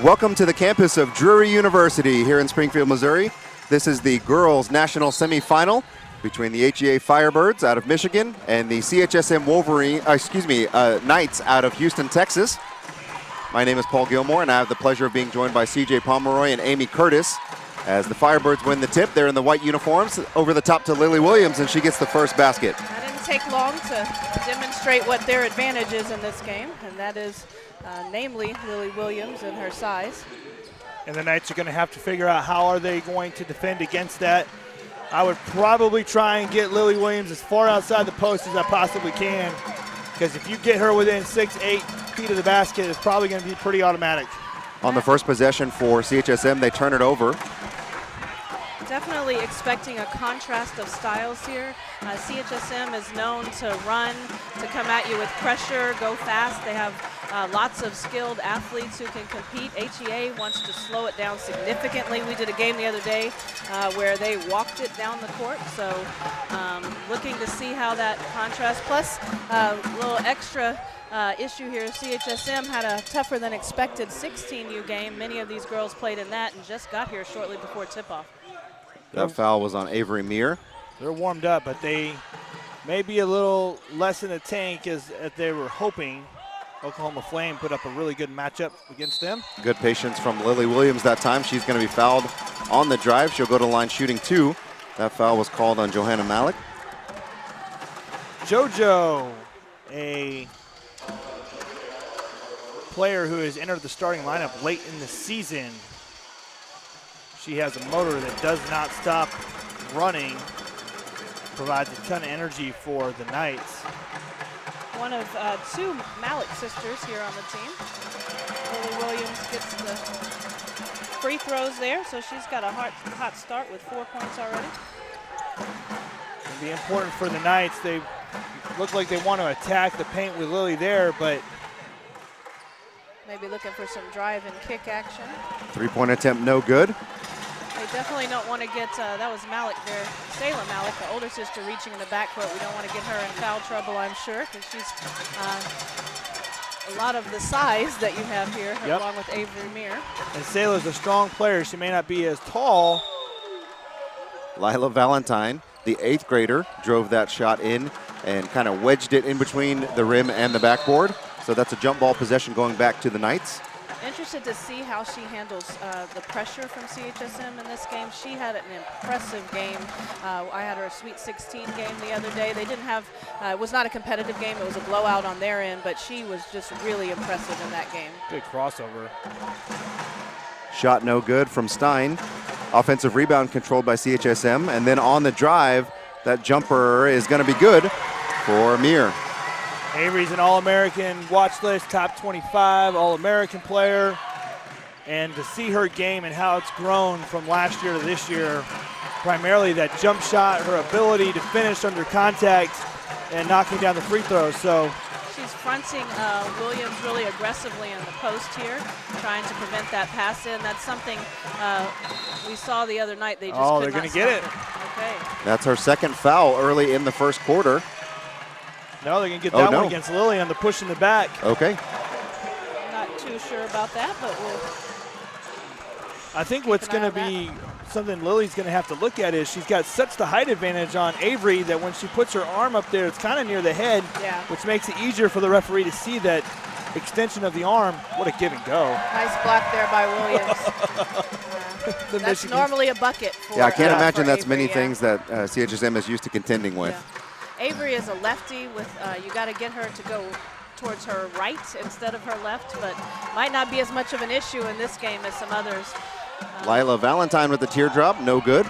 Welcome to the campus of Drury University here in Springfield, Missouri. This is the girls' national semifinal between the HEA Firebirds out of Michigan and the CHSM Knights out of Houston, Texas. My name is Paul Gilmore, and I have the pleasure of being joined by CJ Pomeroy and Amy Curtis. As the Firebirds win the tip, they're in the white uniforms. Over the top to Lily Williams, and she gets the first basket. That didn't take long to demonstrate what their advantage is in this game, and that is namely Lily Williams and her size. And the Knights are going to have to figure out how are they going to defend against that. I would probably try and get Lily Williams as far outside the post as I possibly can, because if you get her within 6-8 feet of the basket, it's probably going to be pretty automatic. On the first possession for CHSM, they turn it over. Definitely expecting a contrast of styles here. CHSM is known to run, to come at you with pressure, go fast. They have lots of skilled athletes who can compete. HEA wants to slow it down significantly. We did a game the other day where they walked it down the court. So looking to see how that contrast, plus a little extra issue here. CHSM had a tougher than expected 16U game. Many of these girls played in that and just got here shortly before tip-off. That foul was on Avery Meir. They're warmed up, but they may be a little less in the tank as they were hoping. Oklahoma Flame put up a really good matchup against them. Good patience from Lily Williams that time. She's going to be fouled on the drive. She'll go to the line shooting 2. That foul was called on Johanna Malik. JoJo, a player who has entered the starting lineup late in the season. She has a motor that does not stop running, provides a ton of energy for the Knights. One of 2 Malik sisters here on the team. Lily Williams gets the free throws there, so she's got a hot start with 4 points already. It'll be important for the Knights. They look like they want to attack the paint with Lily there, but maybe looking for some drive and kick action. 3-point attempt, no good. They definitely don't want to get, that was Malik there, Salem Malik, the older sister, reaching in the backcourt. We don't want to get her in foul trouble, I'm sure, because she's a lot of the size that you have here, along with Avery Meir. And Salem's a strong player. She may not be as tall. Lila Valentine, the 8th grader, drove that shot in and kind of wedged it in between the rim and the backboard. So that's a jump ball possession going back to the Knights. Interested to see how she handles the pressure from CHSM in this game. She had an impressive game. I had her Sweet 16 game the other day. They didn't have, it was not a competitive game. It was a blowout on their end, but she was just really impressive in that game. Good crossover. Shot no good from Stein. Offensive rebound controlled by CHSM. And then on the drive, that jumper is going to be good for Meir. Avery's an All-American watch list, top 25, All-American player. And to see her game and how it's grown from last year to this year, primarily that jump shot, her ability to finish under contact and knocking down the free throws. So she's fronting Williams really aggressively in the post here, trying to prevent that pass in. That's something we saw the other night. They just they're going to get it. Okay. That's her second foul early in the first quarter. No, they're going to get that one against Lily on the push in the back. Okay. Not too sure about that, but we'll. I think what's going to be something Lily's going to have to look at is she's got such the height advantage on Avery that when she puts her arm up there, it's kind of near the head, which makes it easier for the referee to see that extension of the arm. What a give and go. Nice block there by Williams. That's normally a bucket. For, I can't imagine that's Avery, many things that CHSM is used to contending with. Yeah. Avery is a lefty with, you got to get her to go towards her right instead of her left, but might not be as much of an issue in this game as some others. Lila Valentine with the teardrop, no good.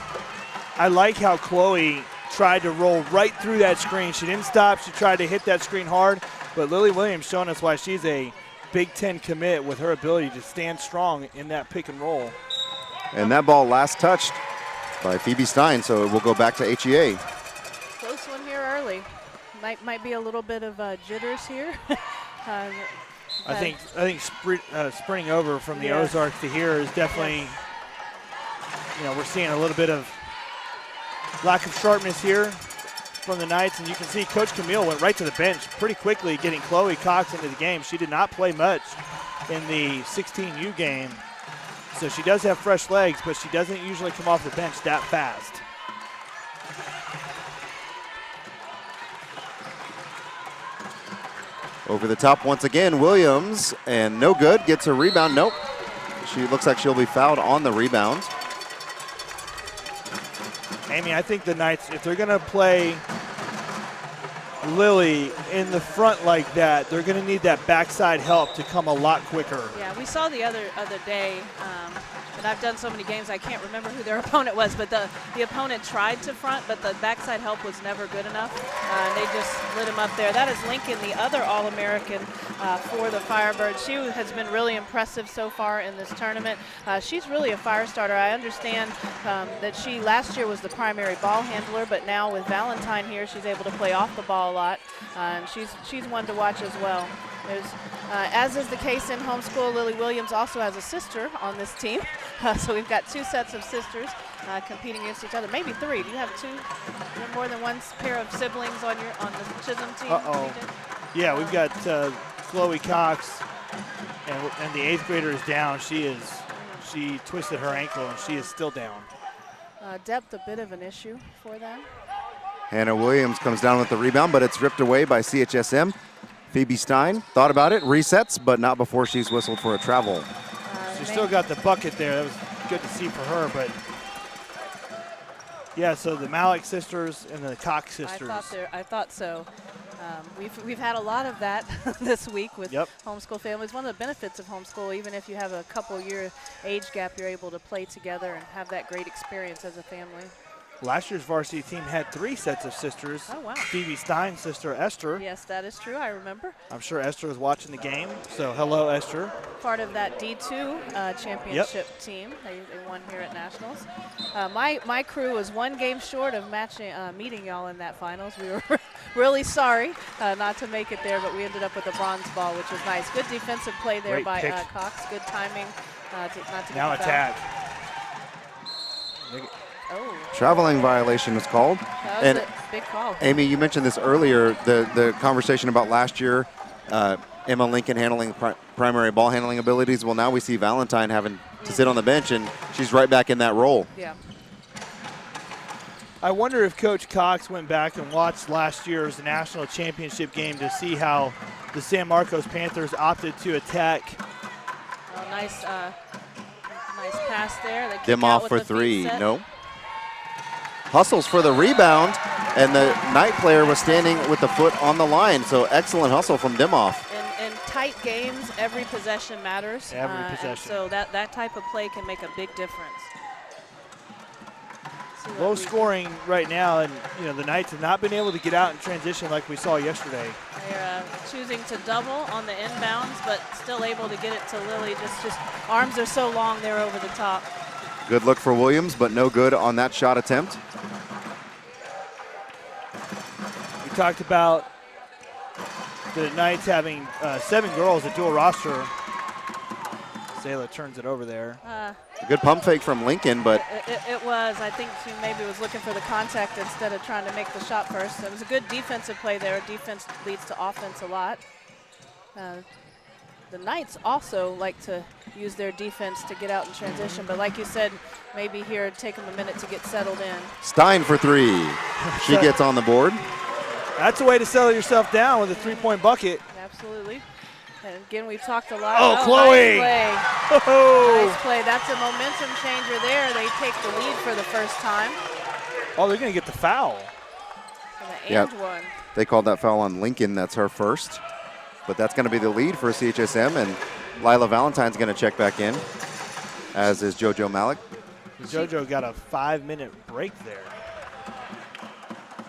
I like how Chloe tried to roll right through that screen. She didn't stop, she tried to hit that screen hard, but Lily Williams showing us why she's a Big Ten commit with her ability to stand strong in that pick and roll. And that ball last touched by Phoebe Stein, so it will go back to HEA. Close one here early. Might be a little bit of jitters here. I think sprinting over from the Ozarks to here is definitely, we're seeing a little bit of lack of sharpness here from the Knights, and you can see Coach Camille went right to the bench pretty quickly, getting Chloe Cox into the game. She did not play much in the 16U game. So she does have fresh legs, but she doesn't usually come off the bench that fast. Over the top once again, Williams, and no good, gets a rebound. Nope. She looks like she'll be fouled on the rebound. Amy, I think the Knights, if they're going to play Lily in the front like that, they're going to need that backside help to come a lot quicker. Yeah, we saw the other day, and I've done so many games I can't remember who their opponent was, but the opponent tried to front, but the backside help was never good enough. And they just lit him up there. That is Lincoln, the other All-American for the Firebirds. She has been really impressive so far in this tournament. She's really a fire starter. I understand that she last year was the primary ball handler, but now with Valentine here, she's able to play off the ball a lot, and she's one to watch as well. There's, as is the case in homeschool, Lily Williams also has a sister on this team. So we've got two sets of sisters competing against each other. Maybe three. Do you have two? You have more than one pair of siblings on the Chisholm team? Yeah, we've got Chloe Cox, and the 8th grader is down. She twisted her ankle, and she is still down. Depth, a bit of an issue for them. Hannah Williams comes down with the rebound, but it's ripped away by CHSM. Phoebe Stein thought about it, resets, but not before she's whistled for a travel. She still got the bucket there. That was good to see for her, but yeah, so the Malik sisters and the Cox sisters. I thought so. We've had a lot of that this week with homeschool families. One of the benefits of homeschool, even if you have a couple-year age gap, you're able to play together and have that great experience as a family. Last year's varsity team had 3 sets of sisters. Oh, wow. Phoebe Stein's sister, Esther. Yes, that is true. I remember. I'm sure Esther was watching the game, so hello, Esther. Part of that D2 championship team. They won here at Nationals. My crew was 1 game short of meeting y'all in that finals. We were really sorry not to make it there, but we ended up with a bronze ball, which was nice. Good defensive play there by Cox. Good timing not to get now the attack. Oh. Traveling violation was called. That was a big call. Amy, you mentioned this earlier, the conversation about last year, Emma Lincoln handling primary ball handling abilities. Well, now we see Valentine having to sit on the bench, and she's right back in that role. Yeah. I wonder if Coach Cox went back and watched last year's national championship game to see how the San Marcos Panthers opted to attack. Oh, nice pass there. They Dim off for 3. No. Hustles for the rebound, and the Knight player was standing with the foot on the line, so excellent hustle from Dimoff. In tight games, every possession matters. Every possession. So that type of play can make a big difference. Low scoring right now, and the Knights have not been able to get out in transition like we saw yesterday. They're choosing to double on the inbounds, but still able to get it to Lily. Just arms are so long there over the top. Good look for Williams, but no good on that shot attempt. We talked about the Knights having 7 girls at dual roster. Zayla turns it over there. A good pump fake from Lincoln, but it was. I think she maybe was looking for the contact instead of trying to make the shot first. It was a good defensive play there. Defense leads to offense a lot. The Knights also like to use their defense to get out in transition, but like you said, maybe here take them a minute to get settled in. Stein for 3. She gets on the board. That's a way to settle yourself down with a 3-point bucket. Absolutely. And again, we've talked a lot. Oh, Chloe! Nice play. Nice play. That's a momentum changer there. They take the lead for the first time. Oh, they're going to get the foul. And one. They called that foul on Lincoln. That's her first. But that's going to be the lead for CHSM, and Lila Valentine's going to check back in, as is JoJo Malik. JoJo got a 5-minute break there.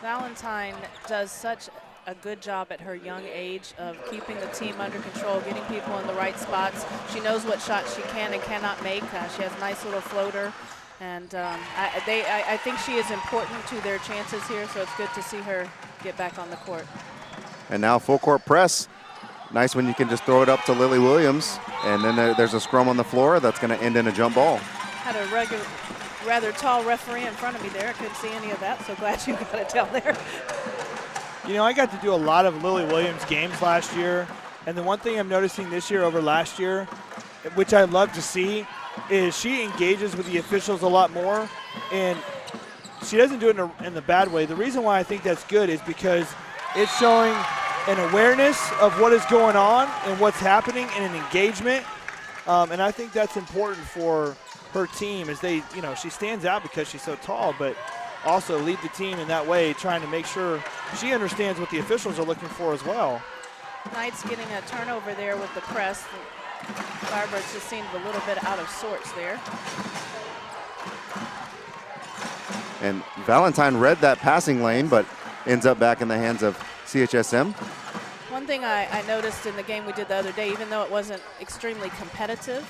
Valentine does such a good job at her young age of keeping the team under control, getting people in the right spots. She knows what shots she can and cannot make. She has a nice little floater. And I think she is important to their chances here, so it's good to see her get back on the court. And now full court press. Nice when you can just throw it up to Lily Williams, and then there's a scrum on the floor that's going to end in a jump ball. Had a rather tall referee in front of me there. I couldn't see any of that, so glad you got it down there. I got to do a lot of Lily Williams games last year, And the one thing I'm noticing this year over last year, which I love to see, is she engages with the officials a lot more, and she doesn't do it in the bad way. The reason why I think that's good is because it's showing an awareness of what is going on and what's happening and an engagement. And I think that's important for her team as they, she stands out because she's so tall, but also lead the team in that way, trying to make sure she understands what the officials are looking for as well. Knight's getting a turnover there with the press. Firebirds just seemed a little bit out of sorts there. And Valentine read that passing lane, but ends up back in the hands of CHSM. One thing I noticed in the game we did the other day, even though it wasn't extremely competitive,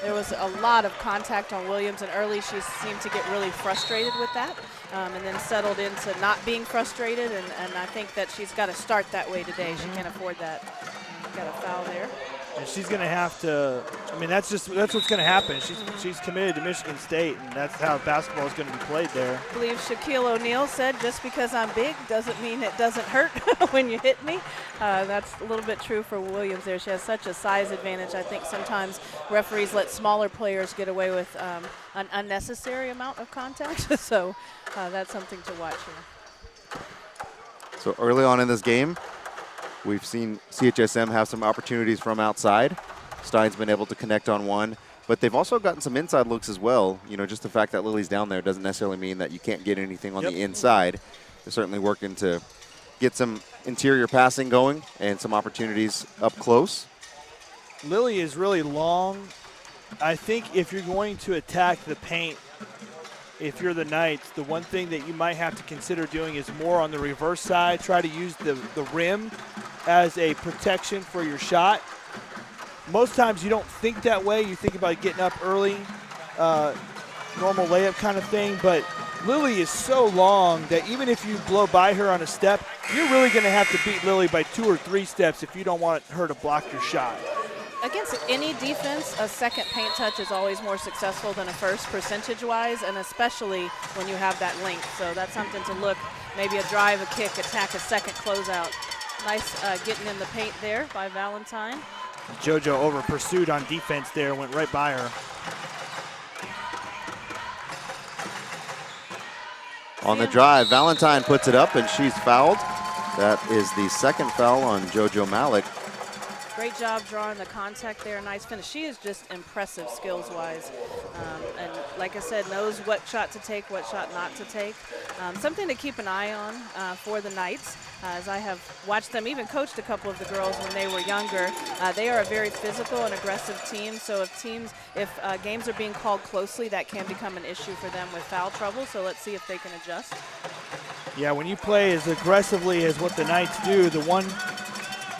there was a lot of contact on Williams, and early she seemed to get really frustrated with that, and then settled into not being frustrated, and I think that she's got to start that way today. She can't afford that. Got a foul there. And she's going to have to, that's what's going to happen. She's committed to Michigan State, and that's how basketball is going to be played there. I believe Shaquille O'Neal said, just because I'm big doesn't mean it doesn't hurt when you hit me. That's a little bit true for Williams there. She has such a size advantage. I think sometimes referees let smaller players get away with an unnecessary amount of contact. So that's something to watch here. So early on in this game, we've seen CHSM have some opportunities from outside. Stein's been able to connect on one, but they've also gotten some inside looks as well. Just the fact that Lily's down there doesn't necessarily mean that you can't get anything on the inside. They're certainly working to get some interior passing going and some opportunities up close. Lily is really long. I think if you're going to attack the paint, if you're the Knights, the one thing that you might have to consider doing is more on the reverse side. Try to use the rim as a protection for your shot. Most times you don't think that way. You think about getting up early, normal layup kind of thing. But Lily is so long that even if you blow by her on a step, you're really going to have to beat Lily by 2 or 3 steps if you don't want her to block your shot. Against any defense, a second paint touch is always more successful than a first percentage-wise, and especially when you have that length. So that's something to look, maybe a drive, a kick, attack, a second closeout. Nice getting in the paint there by Valentine. JoJo over pursued on defense there, went right by her. On the drive, Valentine puts it up and she's fouled. That is the second foul on JoJo Malik. Great job drawing the contact there. Nice finish. She is just impressive skills-wise. And like I said, knows what shot to take, what shot not to take. Something to keep an eye on for the Knights, as I have watched them, even coached a couple of the girls when they were younger. They are a very physical and aggressive team. So if games are being called closely, that can become an issue for them with foul trouble. So let's see if they can adjust. Yeah, when you play as aggressively as what the Knights do, the one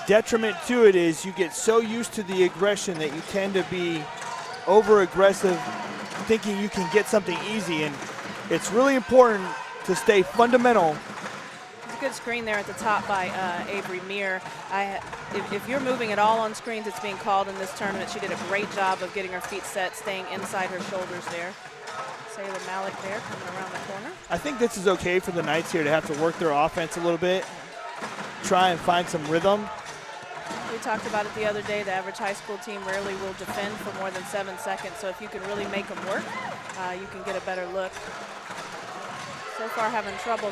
detriment to it is you get so used to the aggression that you tend to be over-aggressive, thinking you can get something easy, and it's really important to stay fundamental. It's a good screen there at the top by Avery Meir. If you're moving at all on screens, it's being called in this tournament. She did a great job of getting her feet set, staying inside her shoulders there. Sayla Malik there coming around the corner. I think this is okay for the Knights here to have to work their offense a little bit, try and find some rhythm. We talked about it the other day. The average high school team rarely will defend for more than 7 seconds. So if you can really make them work, you can get a better look. So far having trouble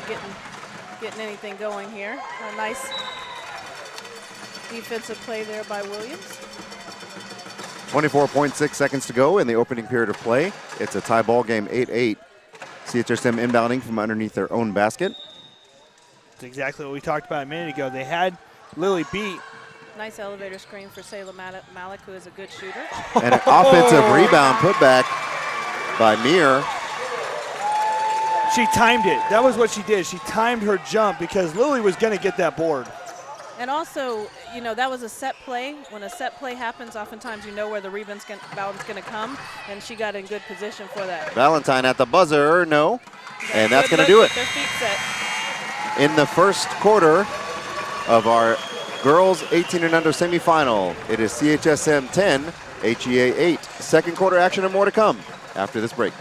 getting anything going here. A nice defensive play there by Williams. 24.6 seconds to go in the opening period of play. It's a tie ball game, 8-8. CHSM inbounding from underneath their own basket. That's exactly what we talked about a minute ago. They had Lily beat. Nice elevator screen for Sayla Malik, who is a good shooter. And an offensive rebound put back by Meir. She timed it. That was what she did. She timed her jump because Lily was going to get that board. And also, that was a set play. When a set play happens, oftentimes you know where the rebound's going to come, and she got in good position for that. Valentine at the buzzer, no. And that's going to do it. Their feet set. In the first quarter of our girls 18 and under semifinal, it is CHSM 10, HEA 8. Second quarter action and more to come after this break.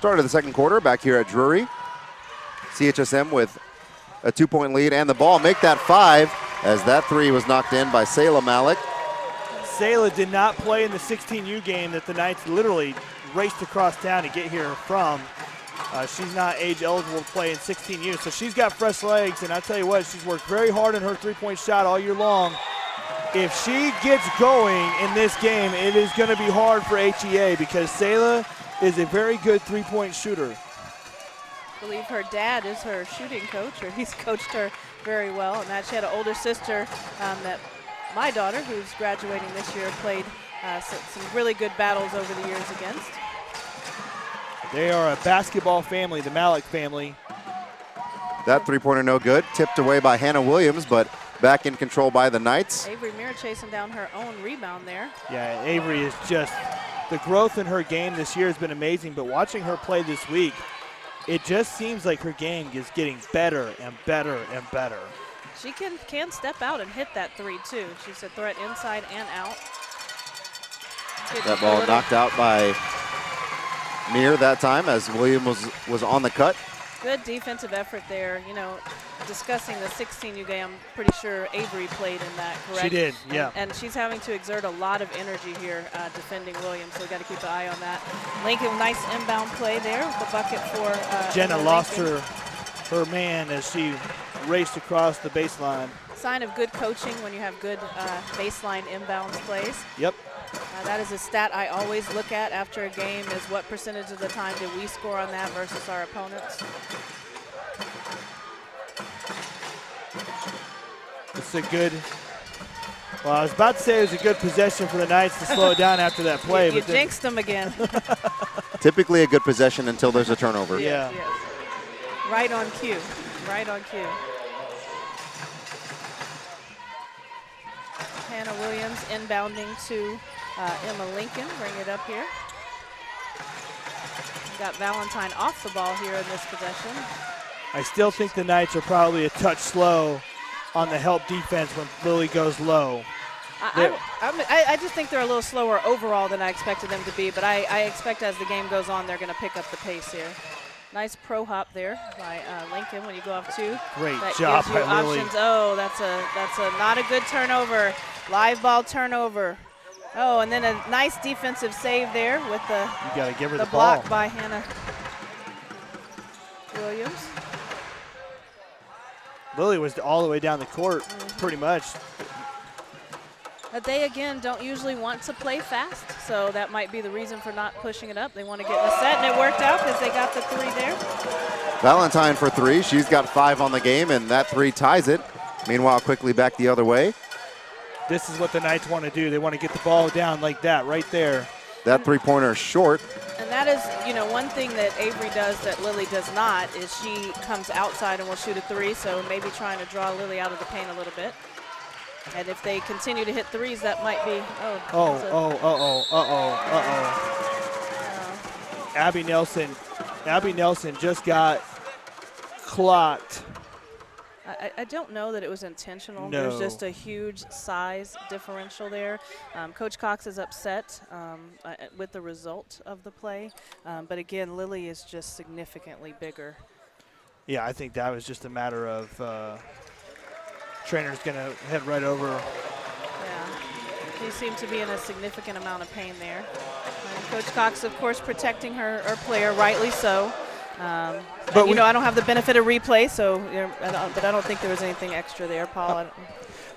Start of the second quarter back here at Drury. CHSM with a 2-point lead and the ball. Make that 5 as that 3 was knocked in by Sayla Malik. Sayla did not play in the 16U game that the Knights literally raced across town to get here from. She's not age eligible to play in 16U, so she's got fresh legs, and I tell you what, she's worked very hard on her three-point shot all year long. If she gets going in this game, it is going to be hard for HEA because Sayla is a very good three-point shooter. I believe her dad is her shooting coach, or he's coached her very well. And that she had an older sister that my daughter, who's graduating this year, played some really good battles over the years against. They are a basketball family, the Malik family. That three-pointer no good. Tipped away by Hannah Williams, but back in control by the Knights. Avery Muir chasing down her own rebound there. Yeah, Avery is just, the growth in her game this year has been amazing, but watching her play this week, it just seems like her game is getting better and better and better. She can step out and hit that 3 too. She's a threat inside and out. That ball knocked out by Muir that time as Williams was on the cut. Good defensive effort there. You know, discussing the 16U game, I'm pretty sure Avery played in that, correct? She did, yeah. And she's having to exert a lot of energy here defending Williams, so we got to keep an eye on that. Lincoln, nice inbound play there with the bucket for Jenna lost her man as she raced across the baseline. Sign of good coaching when you have good baseline inbounds plays. Yep. That is a stat I always look at after a game, is what percentage of the time did we score on that versus our opponents. It's a good, well, I was about to say it was a good possession for the Knights to slow it down after that play. You jinxed them again. Typically a good possession until there's a turnover. Yeah. Yes. Right on cue. Right on cue. Hannah Williams inbounding to Emma Lincoln. Bring it up here. Got Valentine off the ball here in this possession. I still think the Knights are probably a touch slow on the help defense when Lily goes low. I just think they're a little slower overall than I expected them to be, but I expect as the game goes on, they're going to pick up the pace here. Nice pro hop there by Lincoln when you go off 2. Great that job gives you by Lily. options. Oh, that's a not a good turnover. Live ball turnover. Oh, and then a nice defensive save there with the You got to give her the block ball. by Hannah Williams. Lily was all the way down the court, pretty much. But they, again, don't usually want to play fast, so that might be the reason for not pushing it up. They want to get in a set, and it worked out because they got the 3 there. Valentine for 3. She's got 5 on the game, and that 3 ties it. Meanwhile, quickly back the other way. This is what the Knights want to do. They want to get the ball down like that right there. That three-pointer short. And that is, you know, one thing that Avery does that Lily does not is she comes outside and will shoot a 3, so maybe trying to draw Lily out of the paint a little bit. And if they continue to hit 3s, that might be, Abby Nelson just got clocked. I don't know that it was intentional. No. There's just a huge size differential there. Coach Cox is upset with the result of the play. But again, Lily is just significantly bigger. Yeah, I think that was just a matter of trainer's going to head right over. Yeah, she seemed to be in a significant amount of pain there. And Coach Cox, of course, protecting her player, rightly so. But you know, I don't have the benefit of replay, so but I don't think there was anything extra there, Paul.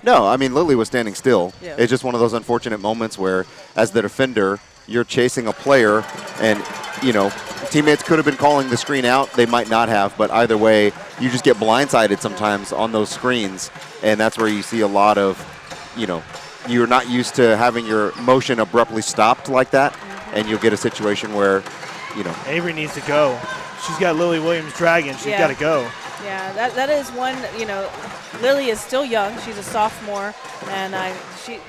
No, I mean, Lily was standing still. Yeah. It's just one of those unfortunate moments where, as the defender, you're chasing a player, and, you know, teammates could have been calling the screen out. They might not have, but either way, you just get blindsided sometimes on those screens, and that's where you see a lot of, you know, you're not used to having your motion abruptly stopped like that, and you'll get a situation where, you know. Avery needs to go. She's got Lily Williams dragging. She's got to go. Yeah, that is one, you know, Lily is still young. She's a sophomore, and she's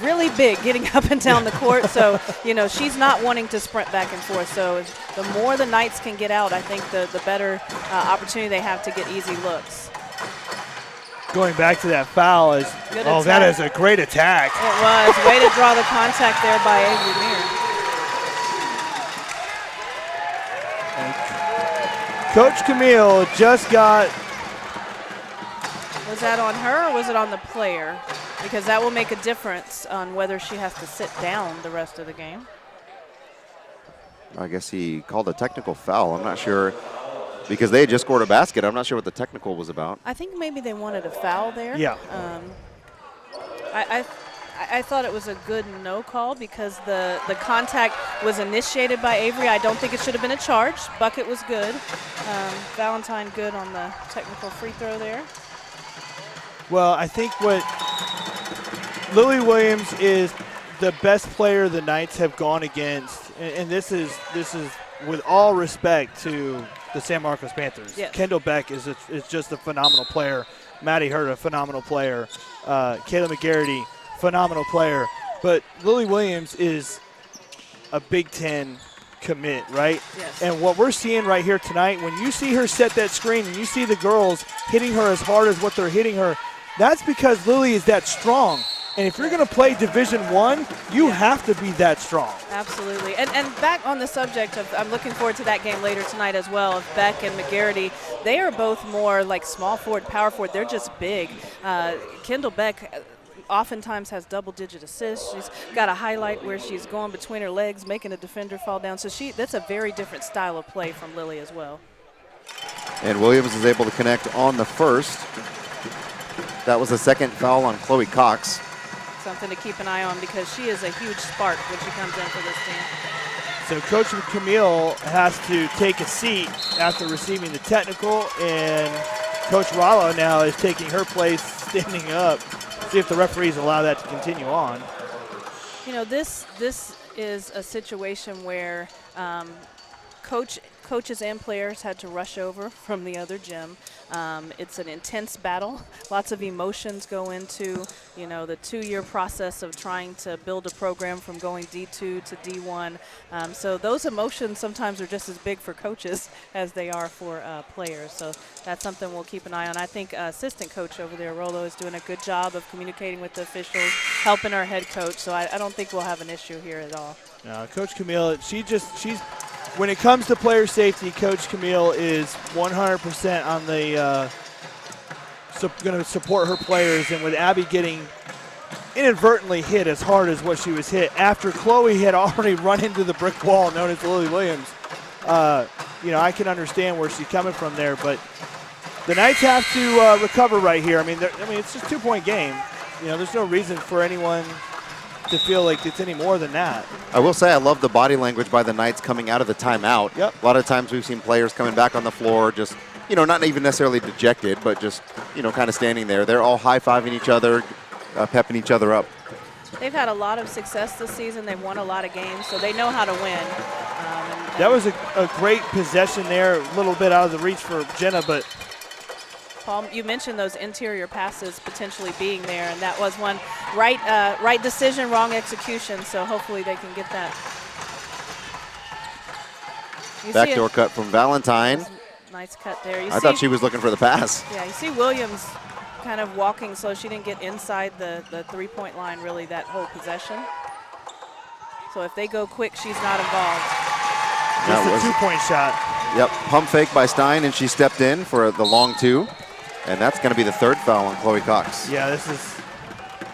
really big getting up and down the court. So, you know, she's not wanting to sprint back and forth. So the more the Knights can get out, I think the better opportunity they have to get easy looks. Going back to that foul is, that is a great attack. It was. Way to draw the contact there by Avery Muir. Coach Camille just got. Was that on her or was it on the player? Because that will make a difference on whether she has to sit down the rest of the game. I guess he called a technical foul. I'm not sure, because they had just scored a basket. I'm not sure what the technical was about. I think maybe they wanted a foul there. Yeah. I thought it was a good no call because the contact was initiated by Avery. I don't think it should have been a charge. Bucket was good. Valentine good on the technical free throw there. Well, I think what Lily Williams is the best player the Knights have gone against, and this is with all respect to the San Marcos Panthers. Yes. Kendall Beck is just a phenomenal player. Maddie Hurd, a phenomenal player. Kayla McGarity, phenomenal player. But Lily Williams is a Big Ten commit, right? Yes. And what we're seeing right here tonight, when you see her set that screen and you see the girls hitting her as hard as what they're hitting her, that's because Lily is that strong. And if you're going to play Division I, you have to be that strong. Absolutely. And back on the subject of, I'm looking forward to that game later tonight as well, of Beck and McGarity. They are both more like small forward, power forward. They're just big. Kendall Beck oftentimes has double-digit assists. She's got a highlight where she's going between her legs, making a defender fall down. So that's a very different style of play from Lily as well. And Williams is able to connect on the first. That was the second foul on Chloe Cox. Something to keep an eye on because she is a huge spark when she comes in for this team. So Coach Camille has to take a seat after receiving the technical, and Coach Rollo now is taking her place, standing up. See if the referees allow that to continue on. You know, this is a situation where coaches and players had to rush over from the other gym. It's an intense battle. Lots of emotions go into, you know, the 2-year process of trying to build a program from going D2 to D1. So those emotions sometimes are just as big for coaches as they are for players. So that's something we'll keep an eye on. I think assistant coach over there, Rollo, is doing a good job of communicating with the officials, helping our head coach. So I don't think we'll have an issue here at all. Coach Camille, she's when it comes to player safety, Coach Camille is 100% on the going to support her players. And with Abby getting inadvertently hit as hard as what she was hit after Chloe had already run into the brick wall known as Lily Williams, you know, I can understand where she's coming from there. But the Knights have to recover right here. I mean, it's just a 2-point game. You know, there's no reason for anyone to feel like it's any more than that. I will say I love the body language by the Knights coming out of the timeout. Yep. A lot of times we've seen players coming back on the floor just, you know, not even necessarily dejected, but just, you know, kind of standing there. They're all high-fiving each other, pepping each other up. They've had a lot of success this season. They've won a lot of games, so they know how to win. That was a great possession there, a little bit out of the reach for Jenna, but Paul, you mentioned those interior passes potentially being there, and that was one right decision, wrong execution, so hopefully they can get that. Backdoor cut from Valentine. Nice cut there. I thought she was looking for the pass. Yeah, you see Williams kind of walking slow. She didn't get inside the three-point line really that whole possession. So if they go quick, she's not involved. Just a 2-point shot. Yep, pump fake by Stein, and she stepped in for the long 2. And that's going to be the 3rd foul on Chloe Cox. Yeah, this is.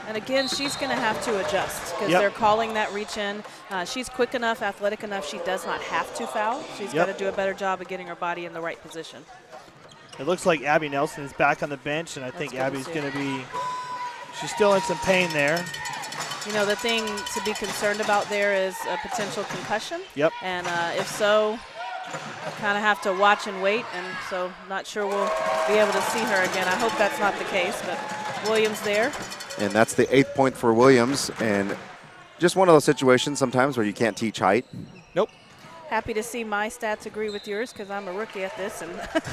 And again, she's going to have to adjust because Yep. they're calling that reach in. She's quick enough, athletic enough, she does not have to foul. She's got to do a better job of getting her body in the right position. It looks like Abby Nelson is back on the bench, and I think Abby's going to be, she's still in some pain there. You know, the thing to be concerned about there is a potential concussion. Yep. And if so, kind of have to watch and wait, and so not sure we'll be able to see her again. I hope that's not the case, but Williams there. And that's the 8th point for Williams, and just one of those situations sometimes where you can't teach height. Nope. Happy to see my stats agree with yours because I'm a rookie at this, and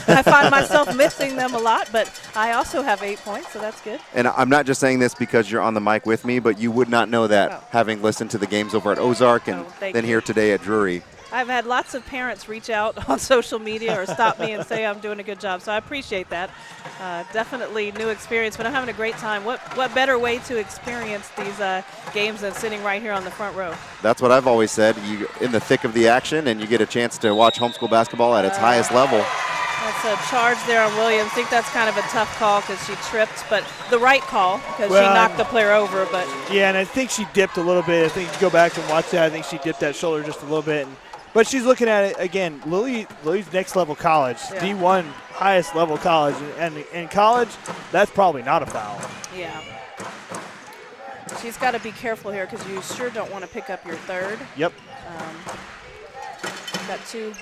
I find myself missing them a lot, but I also have 8 points, so that's good. And I'm not just saying this because you're on the mic with me, but you would not know that having listened to the games over at Ozark and then here today at Drury. I've had lots of parents reach out on social media or stop me and say I'm doing a good job, so I appreciate that. Definitely new experience, but I'm having a great time. What better way to experience these games than sitting right here on the front row? That's what I've always said. You in the thick of the action, and you get a chance to watch homeschool basketball at its highest level. That's a charge there on Williams. I think that's kind of a tough call because she tripped, but the right call because she knocked the player over. But yeah, and I think she dipped a little bit. I think you go back and watch that. I think she dipped that shoulder just a little bit. But she's looking at it again. Lily's next level college, D1 highest level college, and in college, that's probably not a foul. Yeah. She's got to be careful here because you sure don't want to pick up your third. Yep. Got a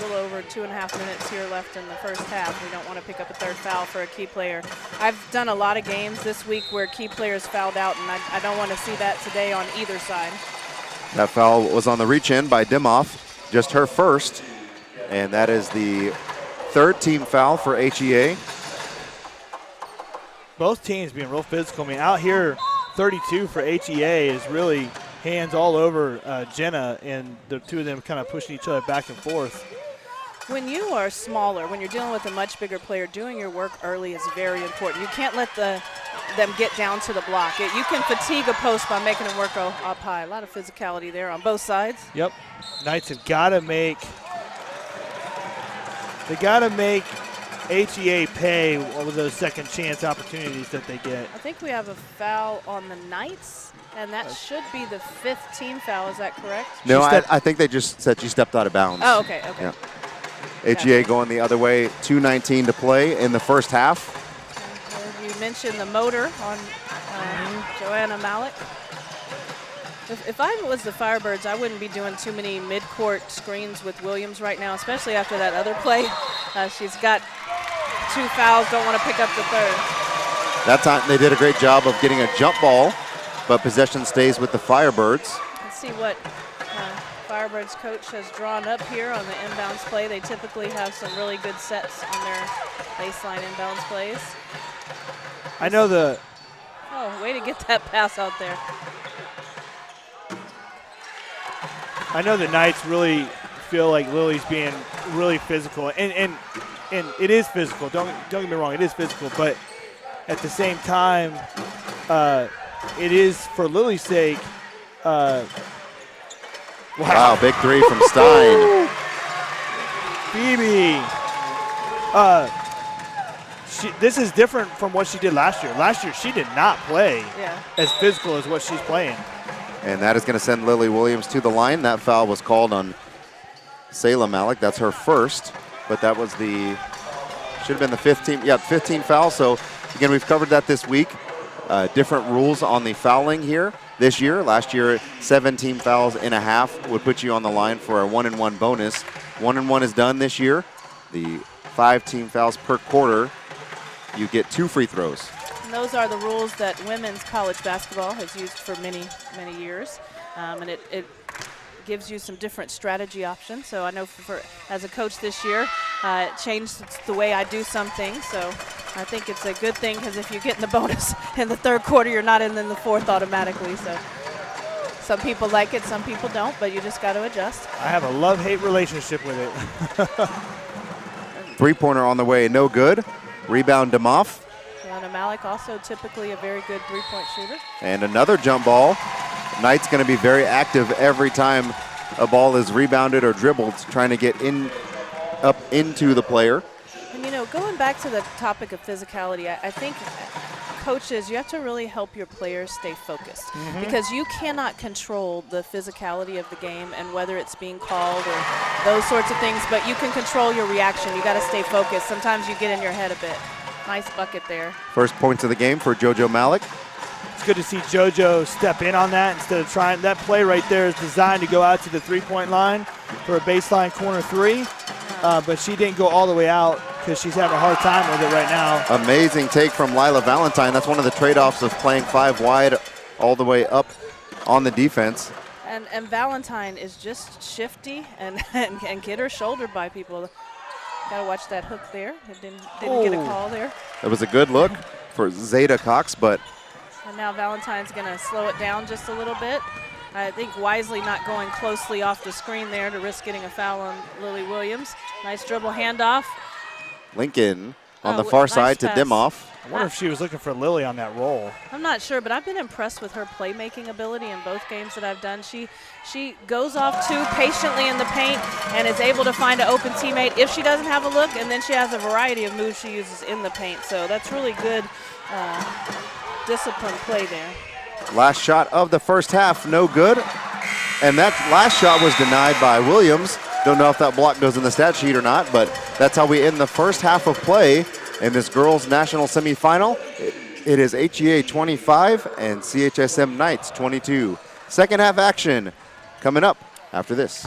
little over 2.5 minutes here left in the first half. We don't want to pick up a third foul for a key player. I've done a lot of games this week where key players fouled out, and I don't want to see that today on either side. That foul was on the reach-in by Dimoff, just her first, and that is the third team foul for HEA. Both teams being real physical. I mean, out here, 32 for HEA is really hands all over Jenna, and the two of them kind of pushing each other back and forth. When you are smaller, when you're dealing with a much bigger player, doing your work early is very important. You can't let them get down to the block. You can fatigue a post by making them work up high. A lot of physicality there on both sides. Yep. Knights have got to make HEA pay over those second chance opportunities that they get. I think we have a foul on the Knights, and that should be the 5th team foul. Is that correct? No, I think they just said she stepped out of bounds. Oh, okay. Yeah. HEA going the other way, 2:19 to play in the first half. You mentioned the motor on Joanna Malik. If I was the Firebirds, I wouldn't be doing too many mid-court screens with Williams right now, especially after that other play. She's got 2 fouls, don't want to pick up the third. That time they did a great job of getting a jump ball, but possession stays with the Firebirds. Let's see what Firebirds coach has drawn up here on the inbounds play. They typically have some really good sets on their baseline inbounds plays. I know the... Oh, way to get that pass out there. I know the Knights really feel like Lily's being really physical, and it is physical. Don't get me wrong, it is physical, but at the same time, it is for Lily's sake. Wow, big three from Stein. Phoebe. This is different from what she did last year. Last year, she did not play as physical as what she's playing. And that is going to send Lily Williams to the line. That foul was called on Salem Malik. That's her first, but that was should have been the 15 foul. So again, we've covered that this week. Different rules on the fouling here this year. Last year, 17 fouls in a half would put you on the line for a 1-and-1 bonus. 1-and-1 is done this year. The 5 team fouls per quarter, you get 2 free throws. And those are the rules that women's college basketball has used for many, many years. And it gives you some different strategy options. So I know as a coach this year, it changed the way I do some things. So I think it's a good thing because if you get in the bonus in the third quarter, you're not in the fourth automatically. So some people like it, some people don't, but you just got to adjust. I have a love-hate relationship with it. Three-pointer on the way, no good. Rebound Demoff. Joanna Malik also typically a very good three-point shooter. And another jump ball. Knight's going to be very active every time a ball is rebounded or dribbled, trying to get up into the player. And you know, going back to the topic of physicality, I think coaches, you have to really help your players stay focused because you cannot control the physicality of the game and whether it's being called or those sorts of things, but you can control your reaction. You got to stay focused. Sometimes you get in your head a bit. Nice bucket there. First points of the game for JoJo Malik. It's good to see JoJo step in on that instead of trying. That play right there is designed to go out to the three-point line for a baseline corner 3, but she didn't go all the way out because she's having a hard time with it right now. Amazing take from Lila Valentine. That's one of the trade-offs of playing 5 wide all the way up on the defense. And Valentine is just shifty and get her shouldered by people. Got to watch that hook there. It didn't get a call there. That was a good look for Zeta Cox, but... And now Valentine's going to slow it down just a little bit. I think wisely not going closely off the screen there to risk getting a foul on Lily Williams. Nice dribble handoff. Lincoln on the Oh, far nice side to pass. Dimoff. I wonder if she was looking for Lily on that roll. I'm not sure, but I've been impressed with her playmaking ability in both games that I've done. She goes off too patiently in the paint and is able to find an open teammate if she doesn't have a look, and then she has a variety of moves she uses in the paint. So that's really good disciplined play there. Last shot of the first half, no good. And that last shot was denied by Williams. Don't know if that block goes in the stat sheet or not, but that's how we end the first half of play in this girls' national semifinal. It is HEA 25 and CHSM Knights 22. Second half action coming up after this.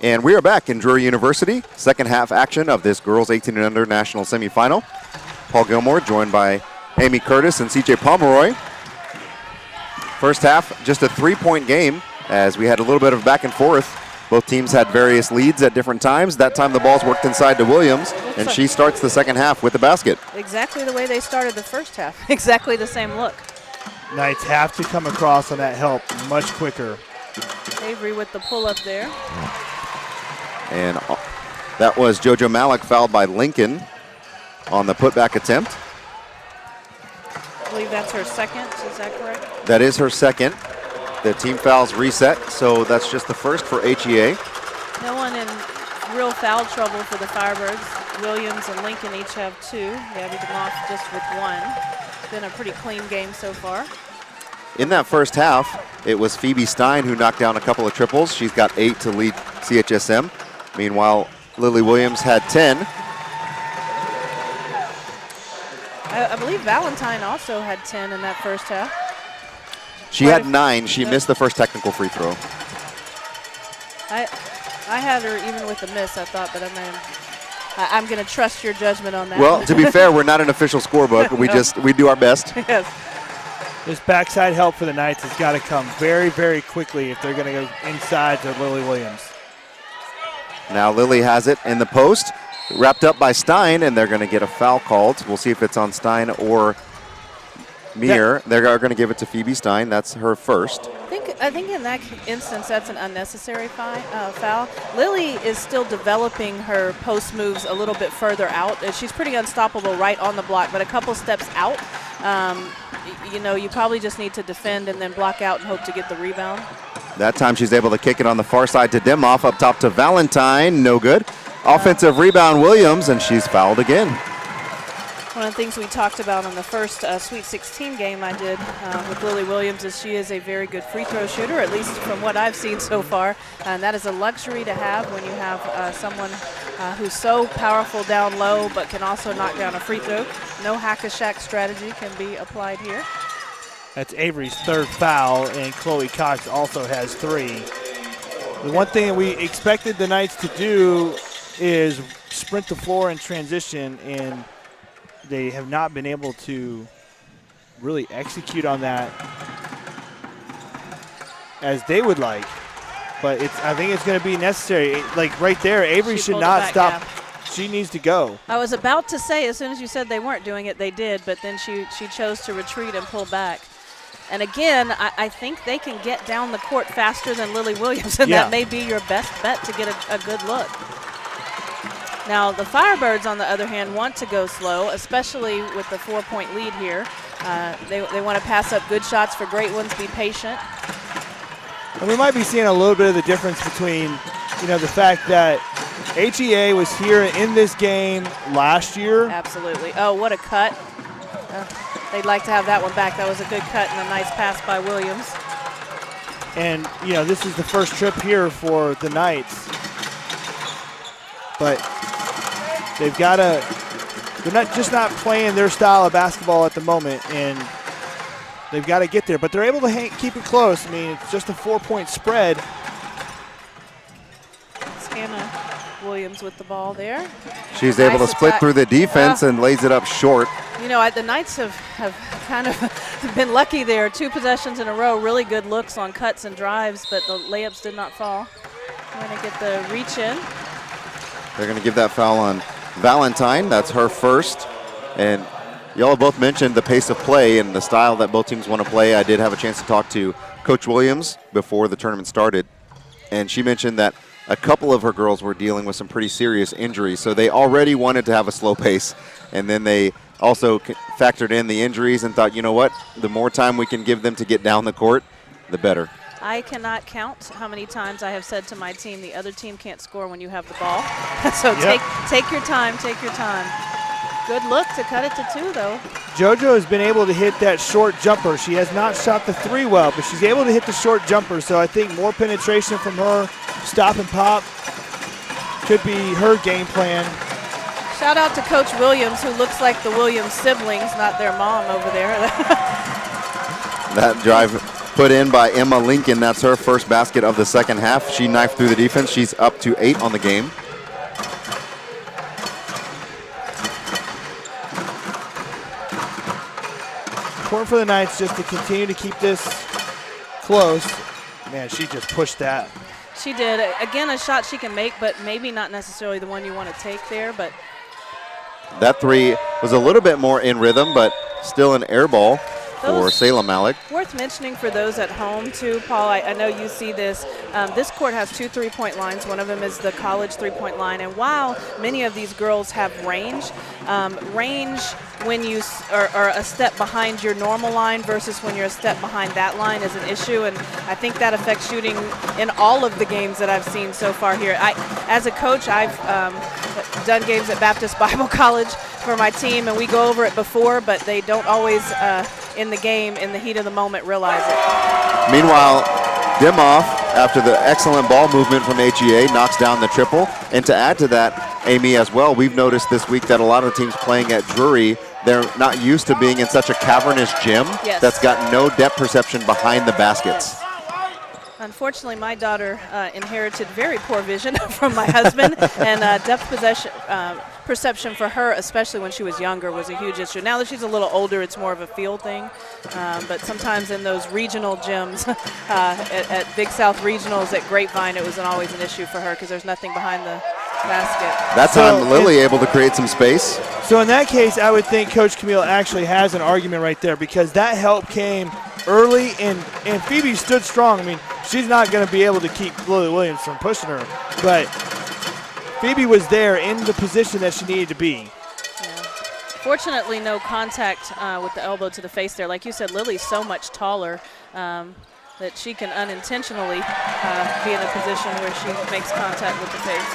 And we are back in Drury University, second half action of this girls 18 and under national semifinal. Paul Gilmore joined by Amy Curtis and CJ Pomeroy. First half, just a 3-point game as we had a little bit of back and forth. Both teams had various leads at different times. That time the ball's worked inside to Williams, and she starts the second half with the basket. Exactly the way they started the first half. Exactly the same look. Knights have to come across on that help much quicker. Avery with the pull up there. And that was JoJo Malik fouled by Lincoln on the putback attempt. I believe that's her second, is that correct? That is her second. The team fouls reset, so that's just the first for HEA. No one in real foul trouble for the Firebirds. Williams and Lincoln each have 2. Gabby DeMoss just with 1. It's been a pretty clean game so far. In that first half, it was Phoebe Stein who knocked down a couple of triples. She's got 8 to lead CHSM. Meanwhile, Lily Williams had 10. I believe Valentine also had 10 in that first half. She had 9. She missed the first technical free throw. I had her even with the miss, I thought, but I'm going to trust your judgment on that. Well, to be fair, we're not an official scorebook. We do our best. Yes. This backside help for the Knights has got to come very, very quickly if they're going to go inside to Lily Williams. Now Lily has it in the post, wrapped up by Stein, and they're going to get a foul called. We'll see if it's on Stein or Meir. They're going to give it to Phoebe Stein. That's her first. I think in that instance, that's an unnecessary foul. Lily is still developing her post moves a little bit further out. She's pretty unstoppable right on the block, but a couple steps out, you probably just need to defend and then block out and hope to get the rebound. That time she's able to kick it on the far side to Demoff, up top to Valentine, no good. Offensive rebound Williams, and she's fouled again. One of the things we talked about on the first Sweet 16 game I did with Lily Williams is she is a very good free throw shooter, at least from what I've seen so far. And that is a luxury to have when you have someone who's so powerful down low but can also knock down a free throw. No hack-a-shack strategy can be applied here. That's Avery's third foul, and Chloe Cox also has 3. The one thing that we expected the Knights to do is sprint the floor in transition, and they have not been able to really execute on that as they would like. But I think it's going to be necessary. Like right there, Avery should not stop. Yeah. She needs to go. I was about to say, as soon as you said they weren't doing it, they did, but then she chose to retreat and pull back. And again, I think they can get down the court faster than Lily Williams, and that may be your best bet to get a good look. Now, the Firebirds, on the other hand, want to go slow, especially with the 4-point lead here. They want to pass up good shots for great ones, be patient. And we might be seeing a little bit of the difference between, the fact that HEA was here in this game last year. Absolutely. Oh, what a cut. They'd like to have that one back. That was a good cut and a nice pass by Williams. And, this is the first trip here for the Knights. But they've got to – they're not playing their style of basketball at the moment, and they've got to get there. But they're able to keep it close. I mean, it's just a 4-point spread. Hannah Williams with the ball there. She's able to split through the defense and lays it up short. The Knights have kind of been lucky there. 2 possessions in a row, really good looks on cuts and drives, but the layups did not fall. We're going to get the reach in. They're going to give that foul on Valentine. That's her first. And y'all both mentioned the pace of play and the style that both teams want to play. I did have a chance to talk to Coach Williams before the tournament started, and she mentioned that a couple of her girls were dealing with some pretty serious injuries, so they already wanted to have a slow pace, and then they also factored in the injuries and thought, you know what, the more time we can give them to get down the court, the better. I cannot count how many times I have said to my team, the other team can't score when you have the ball. So take your time, take your time. Good look to cut it to 2, though. JoJo has been able to hit that short jumper. She has not shot the 3 well, but she's able to hit the short jumper. So I think more penetration from her, stop and pop, could be her game plan. Shout out to Coach Williams, who looks like the Williams siblings, not their mom over there. That drive put in by Emma Lincoln. That's her first basket of the second half. She knifed through the defense. She's up to 8 on the game. Important for the Knights just to continue to keep this close. Man, she just pushed that. She did. Again, a shot she can make, but maybe not necessarily the one you want to take there. But that three was a little bit more in rhythm, but still an air ball for Salem Malik. Worth mentioning for those at home too, Paul, I know you see this. This court has 2 3-point lines. One of them is the college 3-point line. And while many of these girls have range when you are a step behind your normal line versus when you're a step behind that line is an issue. And I think that affects shooting in all of the games that I've seen so far here. As a coach, I've done games at Baptist Bible College for my team, and we go over it before, but they don't always in the game, in the heat of the moment, realize it. Meanwhile, Dimoff, after the excellent ball movement from HEA, knocks down the triple. And to add to that, Amy, as well, we've noticed this week that a lot of teams playing at Drury, they're not used to being in such a cavernous gym that's got no depth perception behind the baskets. Unfortunately, my daughter inherited very poor vision from my husband, and depth perception for her, especially when she was younger, was a huge issue. Now that she's a little older, it's more of a feel thing. But sometimes in those regional gyms, at Big South Regionals at Grapevine, it wasn't always an issue for her because there's nothing behind the basket. That time, Lily able to create some space. So in that case, I would think Coach Camille actually has an argument right there, because that help came early, and Phoebe stood strong. I mean, she's not going to be able to keep Lily Williams from pushing her, but Phoebe was there in the position that she needed to be. Yeah. Fortunately, no contact with the elbow to the face there. Like you said, Lily's so much taller that she can unintentionally be in a position where she makes contact with the face.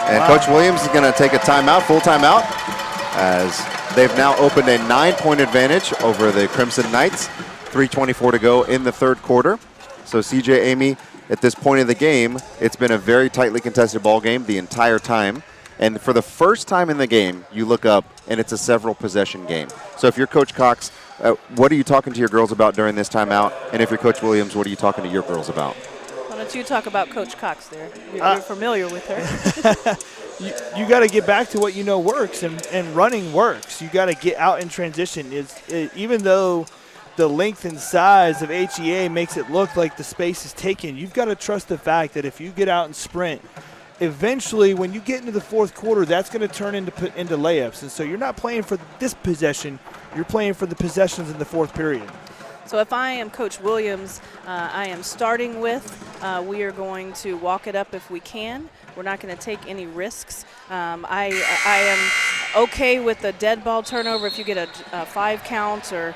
And Coach Williams is going to take a timeout, full timeout, as they've now opened a 9-point advantage over the Crimson Knights. 3:24 to go in the third quarter. So CJ, Amy, at this point of the game, it's been a very tightly contested ball game the entire time. And for the first time in the game, you look up and it's a several possession game. So if you're Coach Cox, what are you talking to your girls about during this timeout? And if you're Coach Williams, what are you talking to your girls about? Why don't you talk about Coach Cox there? You're familiar with her. You got to get back to what you know works, and running works. You got to get out in transition. Even though the length and size of HEA makes it look like the space is taken, you've got to trust the fact that if you get out and sprint, eventually when you get into the fourth quarter, that's going to turn into layups. And so you're not playing for this possession, you're playing for the possessions in the fourth period. So if I am Coach Williams, I am starting with, we are going to walk it up if we can. We're not going to take any risks. I am okay with a dead ball turnover if you get a 5 count or